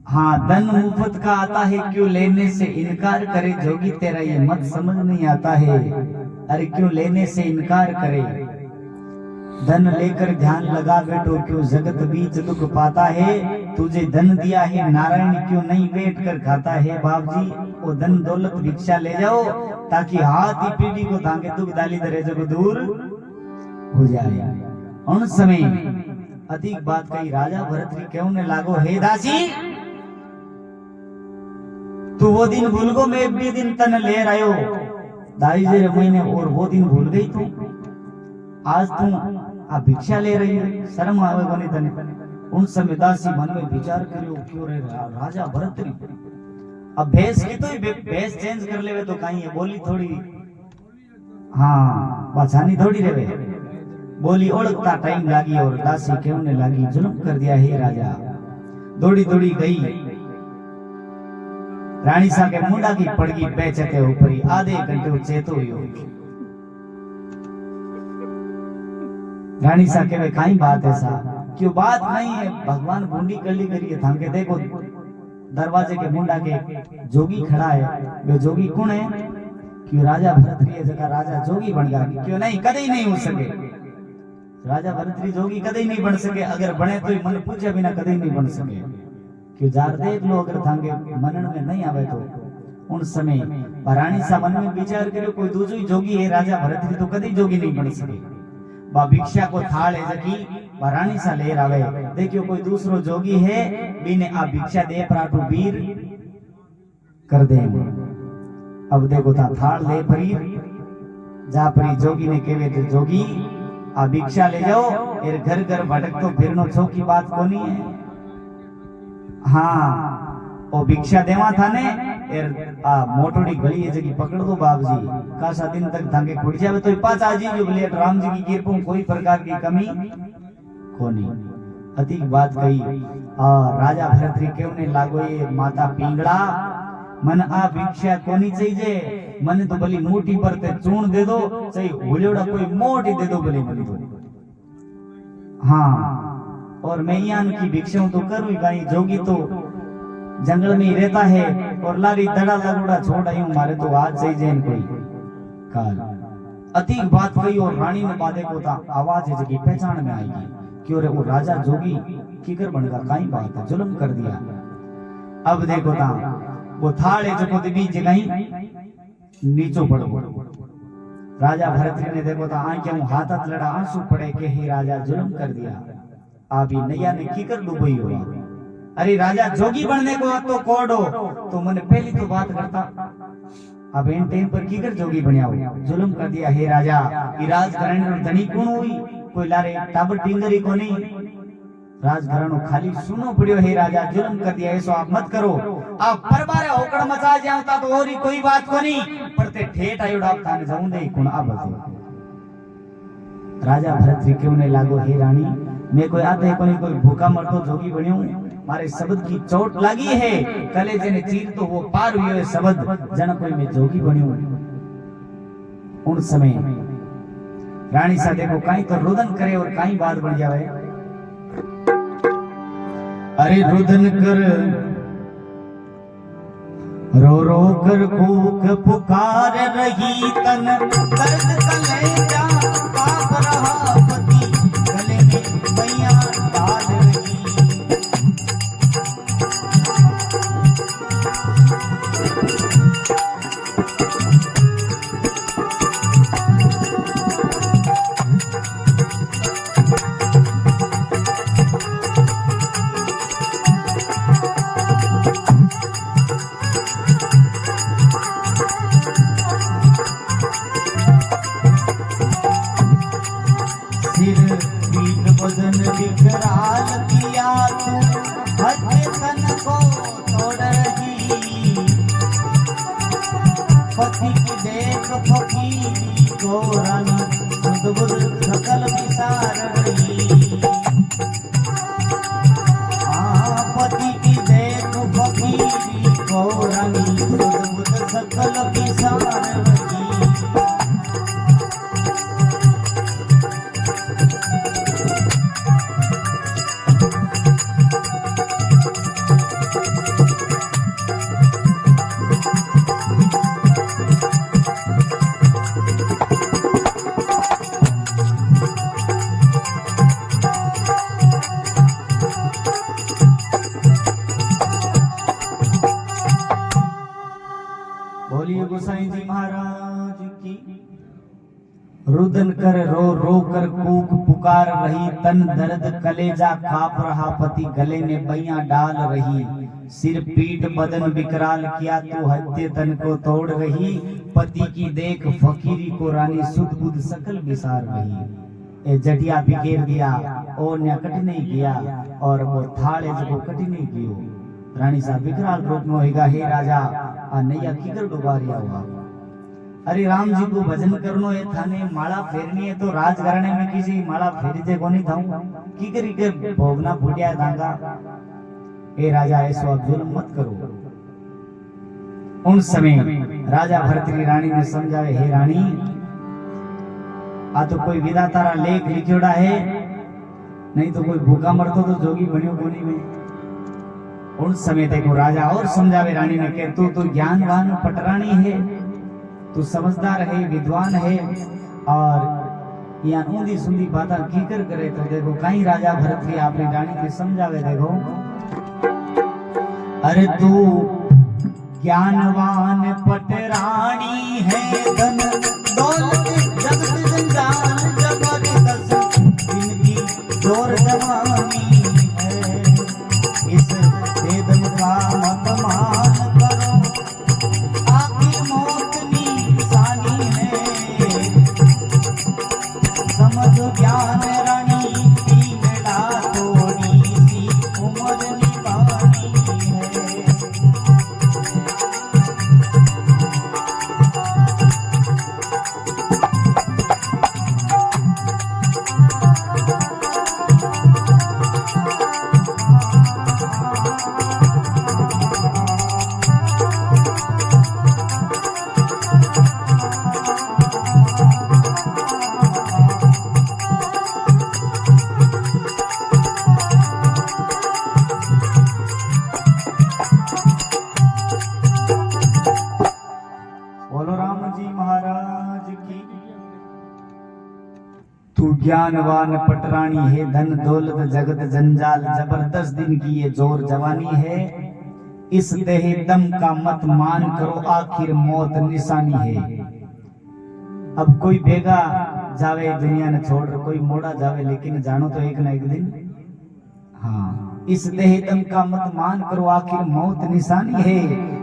हाँ धन मुफ्त का आता है, क्यों लेने से इनकार करे जोगी, तेरा ये मत समझ नहीं आता है। अरे क्यों लेने से इनकार करे, धन लेकर ध्यान लगा बैठो, क्यों जगत बीच दुख पाता है। तुझे धन दिया है नारायण, क्यों नहीं बैठ कर खाता है। बाप जी वो धन दौलत भिक्षा ले जाओ, ताकि हाथ ही पीढ़ी को तांगे दुख डाली दरे जो दूर हो जाए। उन समय अधिक बात कही राजा भरतरी क्यों ने लागो, हे दासी तू वो दिन भूल गो, मैं भी दिन तन ले रहो दाई जे महीने, और वो दिन भूल गई तू, आज तू आप भिक्षा ले रही है, शर्म आवे बनी तने। उन समय दासी मन में विचार करियो, क्यों रे राजा भरतरी अब भेष की तो भेष चेंज कर लेवे तो कहीं है, बोली थोड़ी हाँ बचानी थोड़ी रेवे, बोली ओळखता टाइम लागी और दासी कहने लागी जुल्म कर दिया हे राजा। दौड़ी दौड़ी गई रानी सा के मुंडा की पड़गी बेचते ऊपरी, आधे घंटे चेतो हुई। रानी सा के कहीं बात है सा, क्यों बात नहीं है, भगवान बूंदी कली करिए थांके देखो दरवाजे के मुंडा के जोगी खड़ा है, वे जोगी कौन है, क्यों राजा भरतरी जगह राजा जोगी बन गया, क्यों नहीं कदे नहीं हो सके राजा भरतरी जोगी कदे नहीं बन सके, अगर बने तो मन पूछे बिना कदे नहीं बन सके। क्यों जार देख लो अगर थांगे मनन में नहीं आवे तो। उन समय रानी सा मन में विचार करो, कोई दूसरी जोगी है राजा भरतरी तो कदे जोगी नहीं बन सके। बा भिक्षा को थाल है जकी रानी सा ले आवे, देखियो कोई दूसरो जोगी है बिने आ भिक्षा दे पराठू वीर कर दे। अब देखो था थाल ले परी जा परी जोगी ने केवे तो जोगी आ भिक्षा ले जाओ, एर घर घर भटक तो फिरनो छो की बात कोनी है। हाँ ओ भिक्षा देवा था ने एर आ मोटोड़ी गली है जगी पकड़ दो बाप जी, कासा दिन तक थांगे खुड़ जावे तो पास आजी जो बोले राम जी की कृपा कोई प्रकार की कमी कोनी। अधिक बात कही राजा भरतरी केवने लागो ये माता पिंगड़ा मन आ भिक्षा कोनी चाहिए, मन तो भली मोटी पर ते चून दे दो, चाहे होलोड़ा कोई मोटी दे दो भली मन तो। हाँ और मैं यहाँ की भिक्षा तो करूँ गाई, जोगी तो जंगल में ही रहता है और लारी दड़ा लगुड़ा छोड़ आई हूँ, मारे तो आज चाहिए कोई काल। अधिक बात कही और रानी ने बाधे को था आवाज है जगी पहचान में आएगी, क्यों रे वो राजा जोगी किकर बन गया, कहीं बात है जुल्म कर दिया। अब देखो था वो थाड़े जो को बीच जगह नीचो पड़ राजा भरतरी ने देखो था आंखें हाथ लड़ा आंसू पड़े के ही राजा जुल्म कर दिया। अभी नैया ने किकर डूबी हुआ, अरे राजा जोगी बनने को तो कोडो तो मैंने पहली तो बात करता, अब इन टाइम पर किकर जोगी बनिया हो, जुल्म कर दिया हे राजा। राजघराने और धनी कौन हुई, कोई लारे टाबर टिंगरी को नहीं, राजघरानो खाली सुनो पड़ियो हे राजा, जुल्म कर दिया ऐसो आप मत करो, आप परबारे होकड़ मचा जाता तो और ही कोई बात को नहीं, पड़ते ठेठ आयो डाप थाने जाऊं दे कौन अब राजा भरतरी क्यों ने लागो हे रानी, मैं कोई आते कोई भूखा मरतो जोगी बनियो, मारे शब्द की चोट लगी है, कलेजे ने चीर तो वो पार हुई है शब्द, जन कोई मैं जोगी बनियो। उन समय रानी सा देखो कहीं तो रुदन करे और कहीं बात बन जावे, अरे रुदन कर रो रो कर भूख पुकार रही तन, दर्द कलेजा कांप रहा पति, गले में मैया डाल रही। बदन विकराल किया तू, हज तन को तोड़ रही, पति की देख फकीरी को रंग सुध बुध सकल विसार रही। पति की देख फकीरी को रंग सुध बुध सकल विसार रही। रुदन कर रो रो कर कूक पुकार रही, तन दर्द कलेजा काप रहा, पति गले में बैया डाल रही, सिर पीठ बदन विकराल किया, तू हत्ते तन को तोड़ रही, पति की देख फकीरी को रानी सुध बुध सकल विसार रही। ए जटिया बिखेर दिया और ने कट नहीं किया, और वो थाड़े जो कटी नहीं कियो। रानी साहब विकराल रूप में होगा, हे राजा आ नैया किकर डुबारिया हुआ। अरे राम जी को भजन करनो है, थाने माला फेरनी है, तो राजघराने में किसी माला फेरी जे कोनी थाऊ की करी के भोगना फुटिया दांगा। ए राजा ऐसो अब जुल्म मत करो। उन समय राजा भरतरी रानी ने समझावे, हे रानी आ तो कोई विधातारा लेख लिखियोड़ा है, नहीं तो कोई भूखा मरतो तो जोगी बनियो कोनी में। उन समय देखो राजा और समझावे रानी ने के तू ज्ञानवान पटरानी है, तू समझदार है, विद्वान है, और यहाँ ऊंधी सुंधी बात कीकर करे। तो देखो कहीं राजा भरतरी अपनी रानी के समझावे, देखो अरे तू ज्ञानवान पटरानी है, धन दौलत जगत जंजाल जबरदस्त जिंदगी जोर जवानी है, इस वेदन का मत मान करो, आखिर मौत निशानी है, समझ ज्ञान रानी तीन थोड़ी सी उम्र निभानी है। तू ज्ञानवान पटरानी है, धन दौलत जगत जंजाल जबरदस्त दिन की ये जोर जवानी है, इस देह दम का मत मान करो, आखिर मौत निशानी है। अब कोई बेगा जावे दुनिया ने छोड़, कोई मोड़ा जावे, लेकिन जानो तो एक ना एक दिन। हाँ, इस देह दम का मत मान करो, आखिर मौत निशानी है,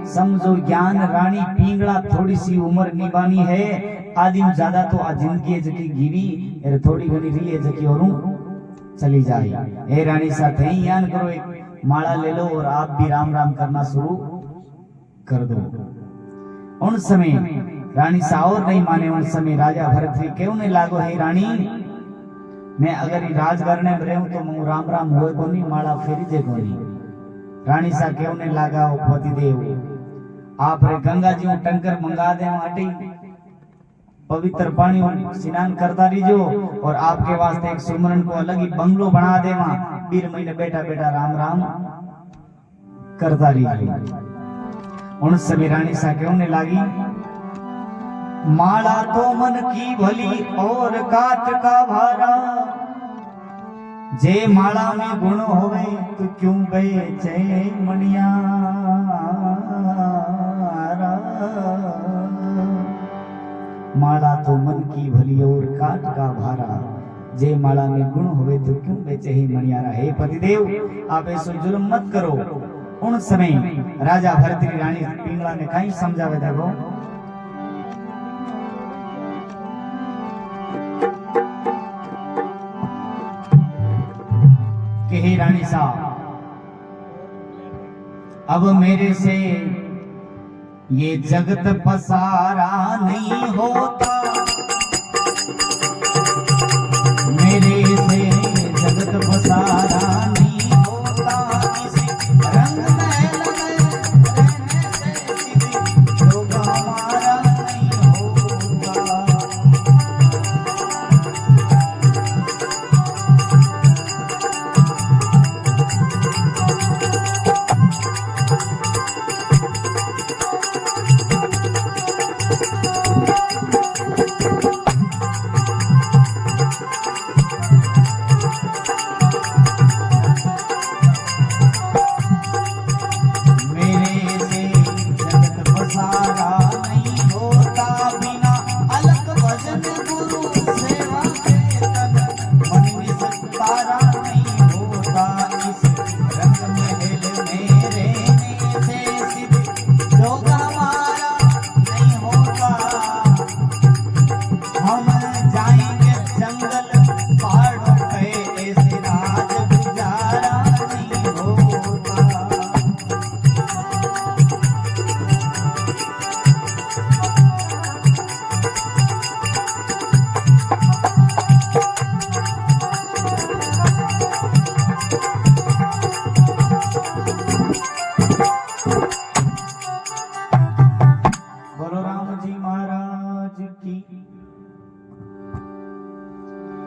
समझो ज्ञान रानी पिंगला थोड़ी सी उम्र निभानी है, आदिम ज्यादा तो आ जिंदगी जकी गीवी एर थोड़ी घनी रही है जकी और चली जाए। ए रानी साथ ही यान करो, एक माला ले लो और आप भी राम राम करना शुरू कर दो। उन समय रानी सा और नहीं माने, उन समय राजा भरतरी क्यों नहीं लागो, हे रानी मैं अगर राजघराने में रहूं तो मैं राम राम हुए कोनी, माला फेरी जे कोनी। रानी सा क्यों नहीं लागा, ओ पति देव आप रे गंगा जी टंकर मंगा दे, आटी पवित्र पानी स्नान करता रहिजो, और आपके वास्ते एक सुमरन को अलग ही बंगलो बना दे, वहां 2 महीने बैठा बैठा राम राम करता रहिजो। उन समय रानी सा क्यों ने लागी, माला तो मन की भली और काट का भारा, जे माला में गुण होवे तो क्यों बेचे मनिया। माला तो मन की भली और काट का भारा, जे माला में गुण होवे तो क्यों बेचे ही मनियारा। हे पतिदेव आप ऐसो जुल्म मत करो। उन समय राजा भरतरी रानी पिंगला ने कहीं समझावे, देखो कि हे रानी साहब अब मेरे से ये जगत पसारा नहीं होता, मेरे से जगत पसारा नहीं होता, इसी रंग महल में रहने से योग हमारा नहीं होगा।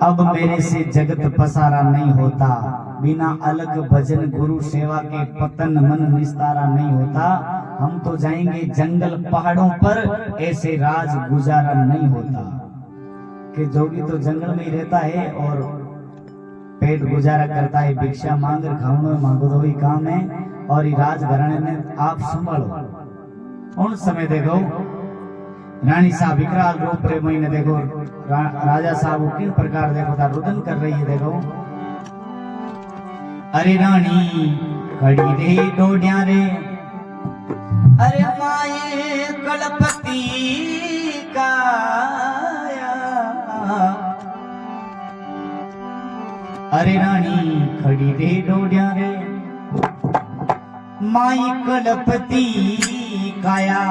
अब मेरे से जगत पसारा नहीं होता, बिना अलग भजन गुरु सेवा के पतन मन निस्तारा नहीं होता। हम तो जाएंगे जंगल पहाड़ों पर, ऐसे राज गुजारा नहीं होता। कि जोगी तो जंगल में ही रहता है और पेट गुजारा करता है, भिक्षा मांग खाऊं मांगो तो ही काम है, और ये राज घराने में आप संभालो। उन समय देखो रानी साहब विकराल रूप रे महीने देखो राजा साहब किन प्रकार देखो था रुदन कर रही है। देखो अरे रानी खड़ी रे डोडिया रे, अरे माए कलपति काया, अरे रानी खड़ी रे डोडिया रे, माई कलपति काया,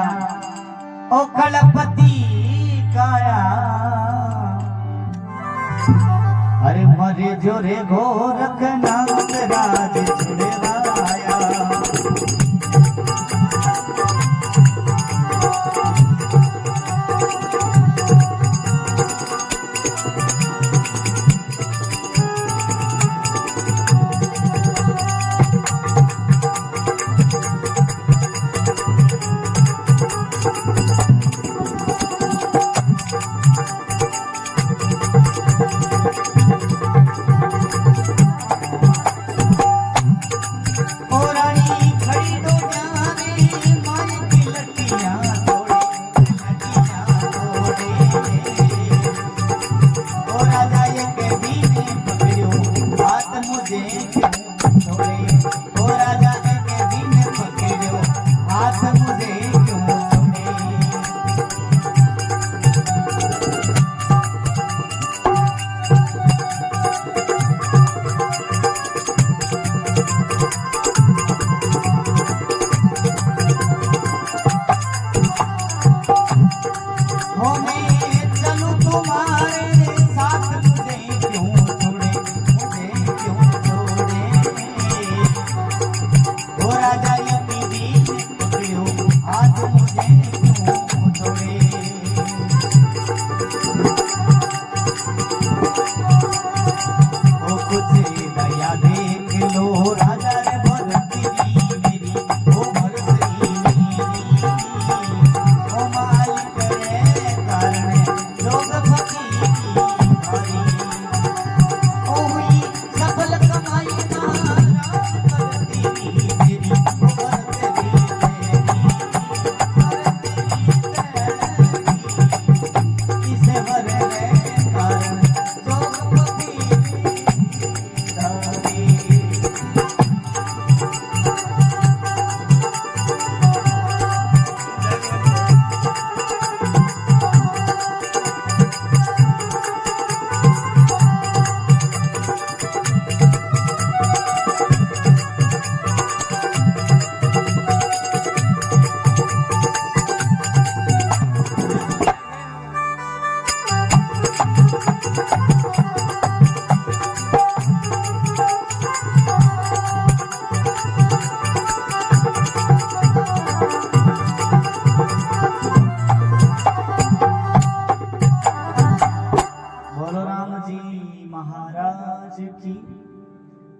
ओ कलपति काया, अरे मरे जो रे गोरख नाथ राज छुड़वाया।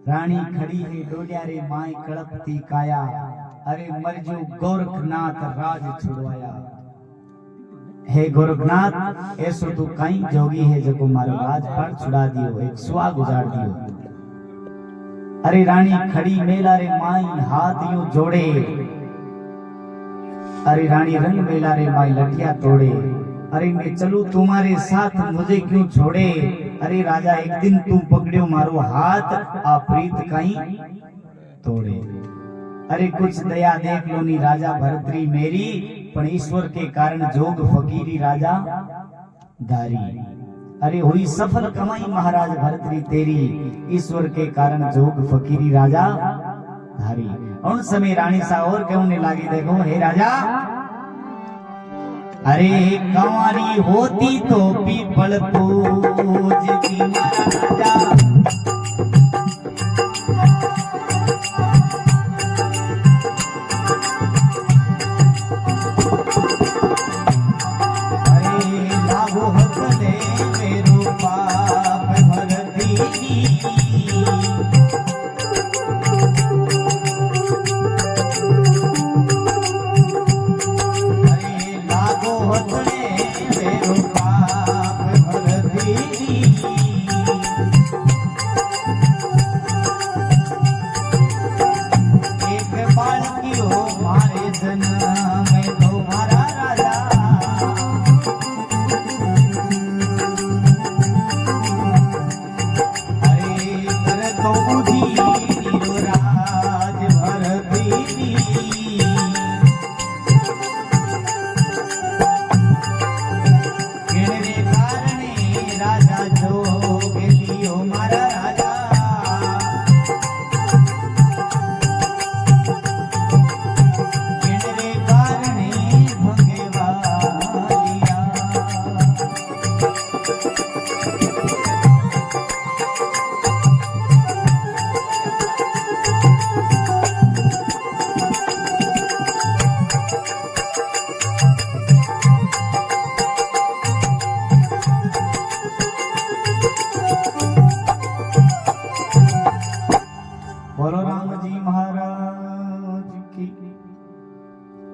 रानी खड़ी है डोडिया रे माए कड़पती काया, अरे मरजो गोरखनाथ राज छुड़वाया। हे गोरखनाथ ऐसो तू कई जोगी है जको मारो राज पर छुड़ा दियो, एक सुआ गुजार दियो। अरे रानी खड़ी मेला रे माई हाथ यूं जोड़े, अरे रानी रंग मेला रे माई लठिया तोड़े, अरे मैं चलूं तुम्हारे साथ मुझे क्यों छोड़े। अरे राजा एक दिन तू पकड़ियो मारो हाथ, आ प्रीत कहीं तोड़े। अरे कुछ दया देख लो नी राजा भरतरी मेरी, पण ईश्वर के कारण जोग फकीरी राजा धारी। अरे हुई सफल कमाई महाराज भरतरी तेरी, ईश्वर के कारण जोग फकीरी राजा धारी। उन समय रानी सा और कहने लगी, देखो हे राजा, अरे कंवारी होती तो पीपल पूजती राजा, अरे लागो हसले मेरो पाप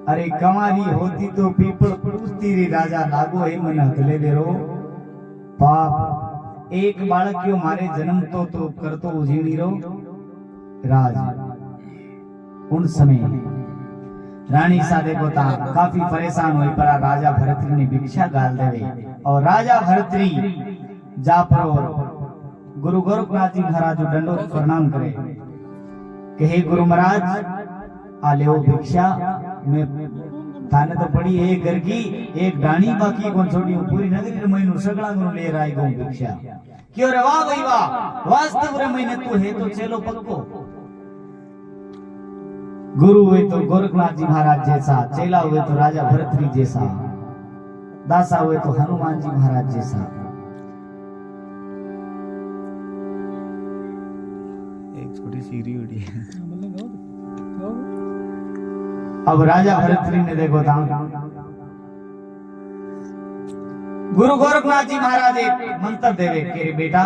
अरे कमारी होती तो पीपल पूछती रे राजा लागो हे मन हकले बेरो पाप एक बालक क्यों मारे जन्म तो करतो उजीणी रो राज। उन समय रानी सादे को ता काफी परेशान हुई पर राजा भरतरी ने भिक्षा गाल देवे और राजा भरतरी जापर और गुरु गोरखनाथ जी महाराज दंडोत प्रणाम करे कि हे गुरु महाराज आ ले भिक्षा में थाने तो पड़ी एक घर की एक डाणी बाकी कौन छोड़ी पूरी नगरी रे महीनों सगला गुरु ले राय गो भिक्षा क्यों रे वाह भाई वाह वास्तव रे महीने तू है तो चलो पक्को गुरु हुए तो गोरखनाथ जी महाराज जैसा चेला हुए तो राजा भरतरी जैसा दासा हुए तो हनुमान जी महाराज जैसा। एक छोटी सी उड़ी है। अब राजा भरतरी ने देखो था गुरु गोरखनाथ जी महाराज एक मंत्र देवे के बेटा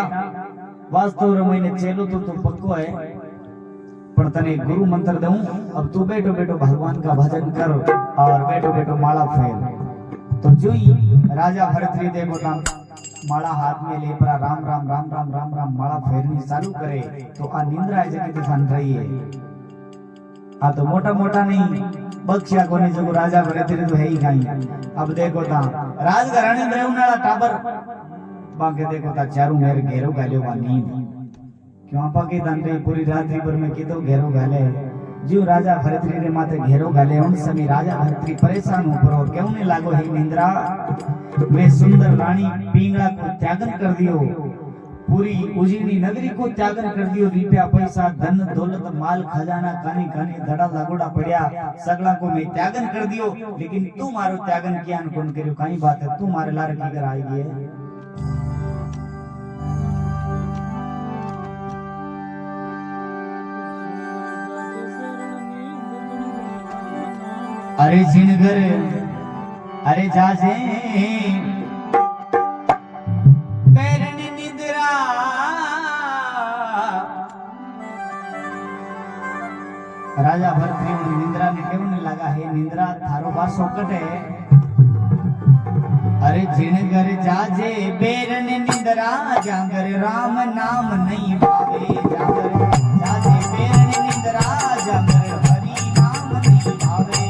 वास्तव रे महीने चेलो तो पक्को है पर तने गुरु मंत्र दूं अब तू बैठो बैठो भगवान का भजन कर और बैठो बैठो माला फेर। तो जो ही राजा भरतरी देखो था माला हाथ में ले परा राम राम राम राम राम राम माला फेरनी चालू करे तो आ निंद्रा जगह दिखान रही है आ तो मोटा मोटा नहीं बख्शिया कोने जो राजा भरतरी तो है ही कहीं। अब देखो ता राजघराणे में उनाला टाबर बाके देखो ता चारों मेरे घेरो गालियो का नींद क्यों आपा के दांते पूरी रात्रि भर में कितो घेरो गाले जो राजा भरतरी रे माथे घेरो गाले उन समय राजा भरतरी परेशान ऊपर और क्यों ने लागो हे निंद्रा वे सुंदर रानी पिंगला को त्यागन कर दियो पूरी उजीनी नगरी को त्यागन कर दियो रुपया पैसा धन दौलत माल खजाना कानी कानी धड़ा लागोड़ा पड़िया सगला को मैं त्यागन कर दियो लेकिन तू मारो त्यागन किया कौन करियो काई बात है तू मारे लार की कर आई है। अरे जिनगर अरे जाजे पैरनी निद्रा राजा भरतरी निंद्रा ने क्यों नहीं लगा है निंद्रा थारो बार सोकट है। अरे जिनगर जाजे पैरन निंद्रा जागर राम नाम नहीं भावे जागर जाजे पैरन निंद्रा जागर हरि नाम नहीं भावे।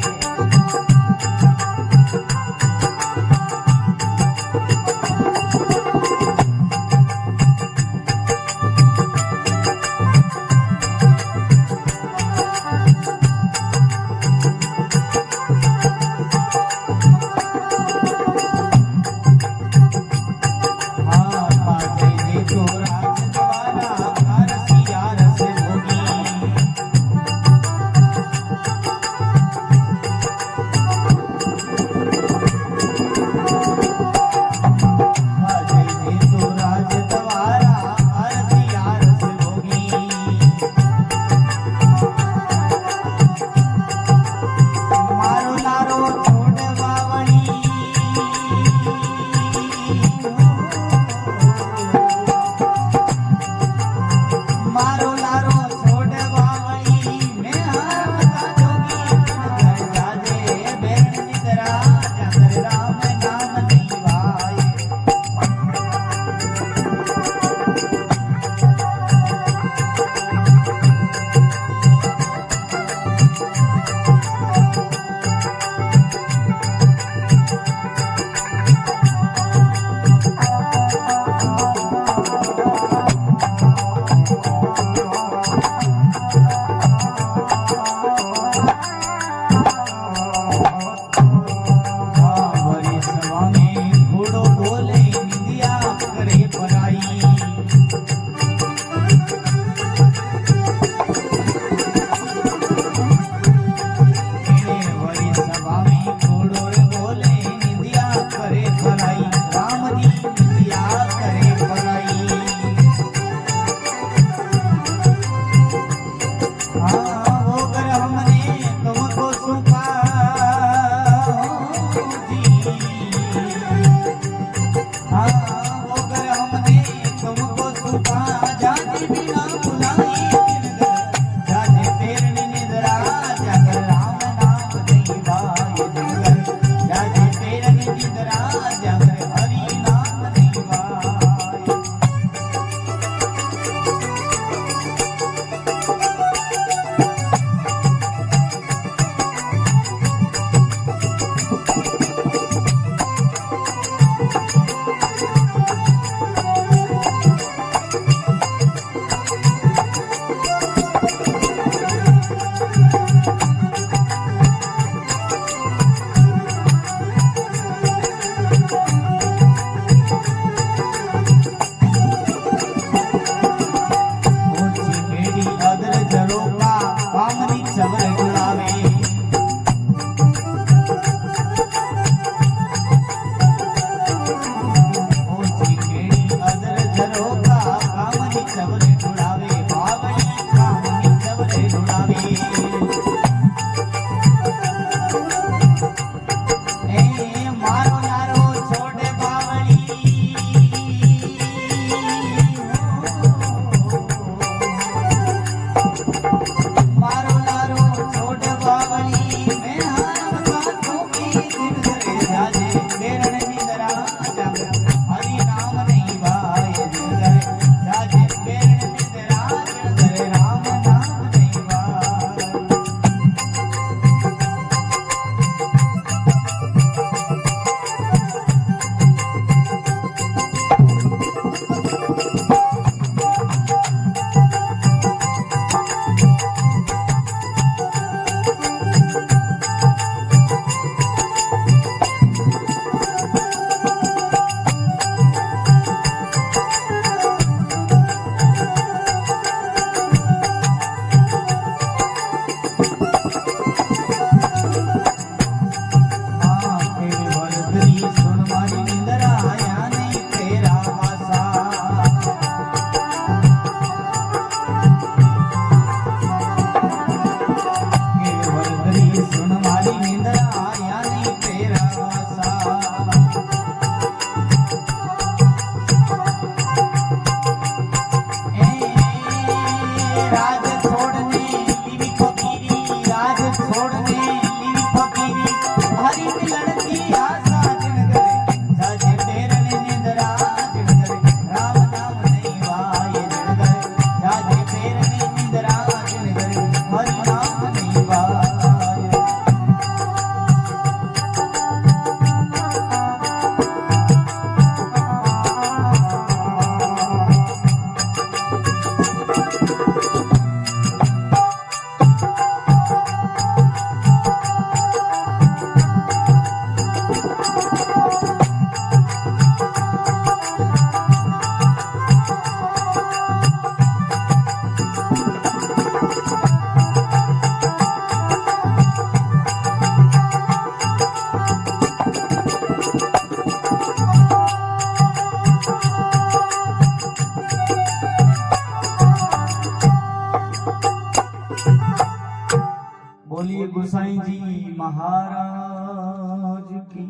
बोलिए गोसाई जी महाराज की।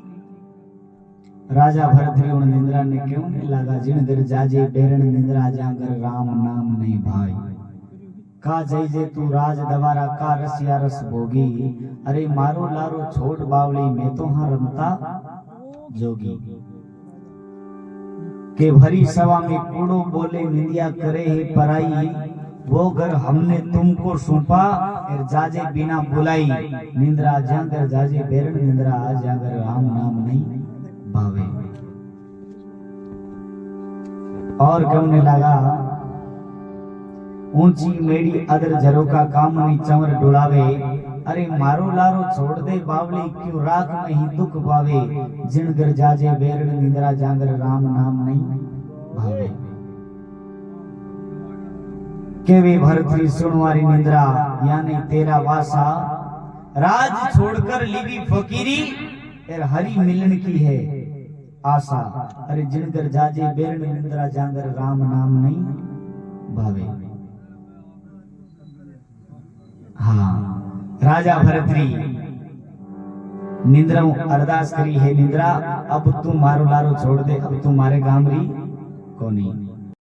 राजा भरतरी उन निंद्रा ने क्यों नहीं लगा जिन घर जाजे बेरण निंद्रा जागर राम नाम नहीं भाई। का जय जे तू राज दवारा का रसिया रस भोगी। अरे मारो लारो छोट बावली मैं तो हाँ रमता जोगी। के भरी सभा में कूड़ो बोले निंदिया करे ही पराई। वो घर हमने तुमको सौंपा फिर जाजे बिना बुलाई। निंद्रा जागर जाजे बेरण निंद्रा जागर राम नाम नहीं भावे। और कहने लगा ऊंची मेड़ी अदर झरोका कामनी चंवर डुलावे। अरे मारो लारो छोड़ दे बावली क्यों राख में ही दुख पावे। जिन घर जाजे बेरण निंद्रा जागर राम नाम नहीं भावे। के वे भरतरी सुनवारी निंद्रा यानी तेरा वासा। राज छोड़कर लिवी फकीरी फिर हरि मिलन की है आशा। अरे जिनकर जाजे बेरण निंद्रा जागर राम नाम नहीं भावे। हाँ राजा भरतरी निंद्रा अरदास करी है निंद्रा अब तू मारो लारो छोड़ दे अब तू मारे गामरी कोनी।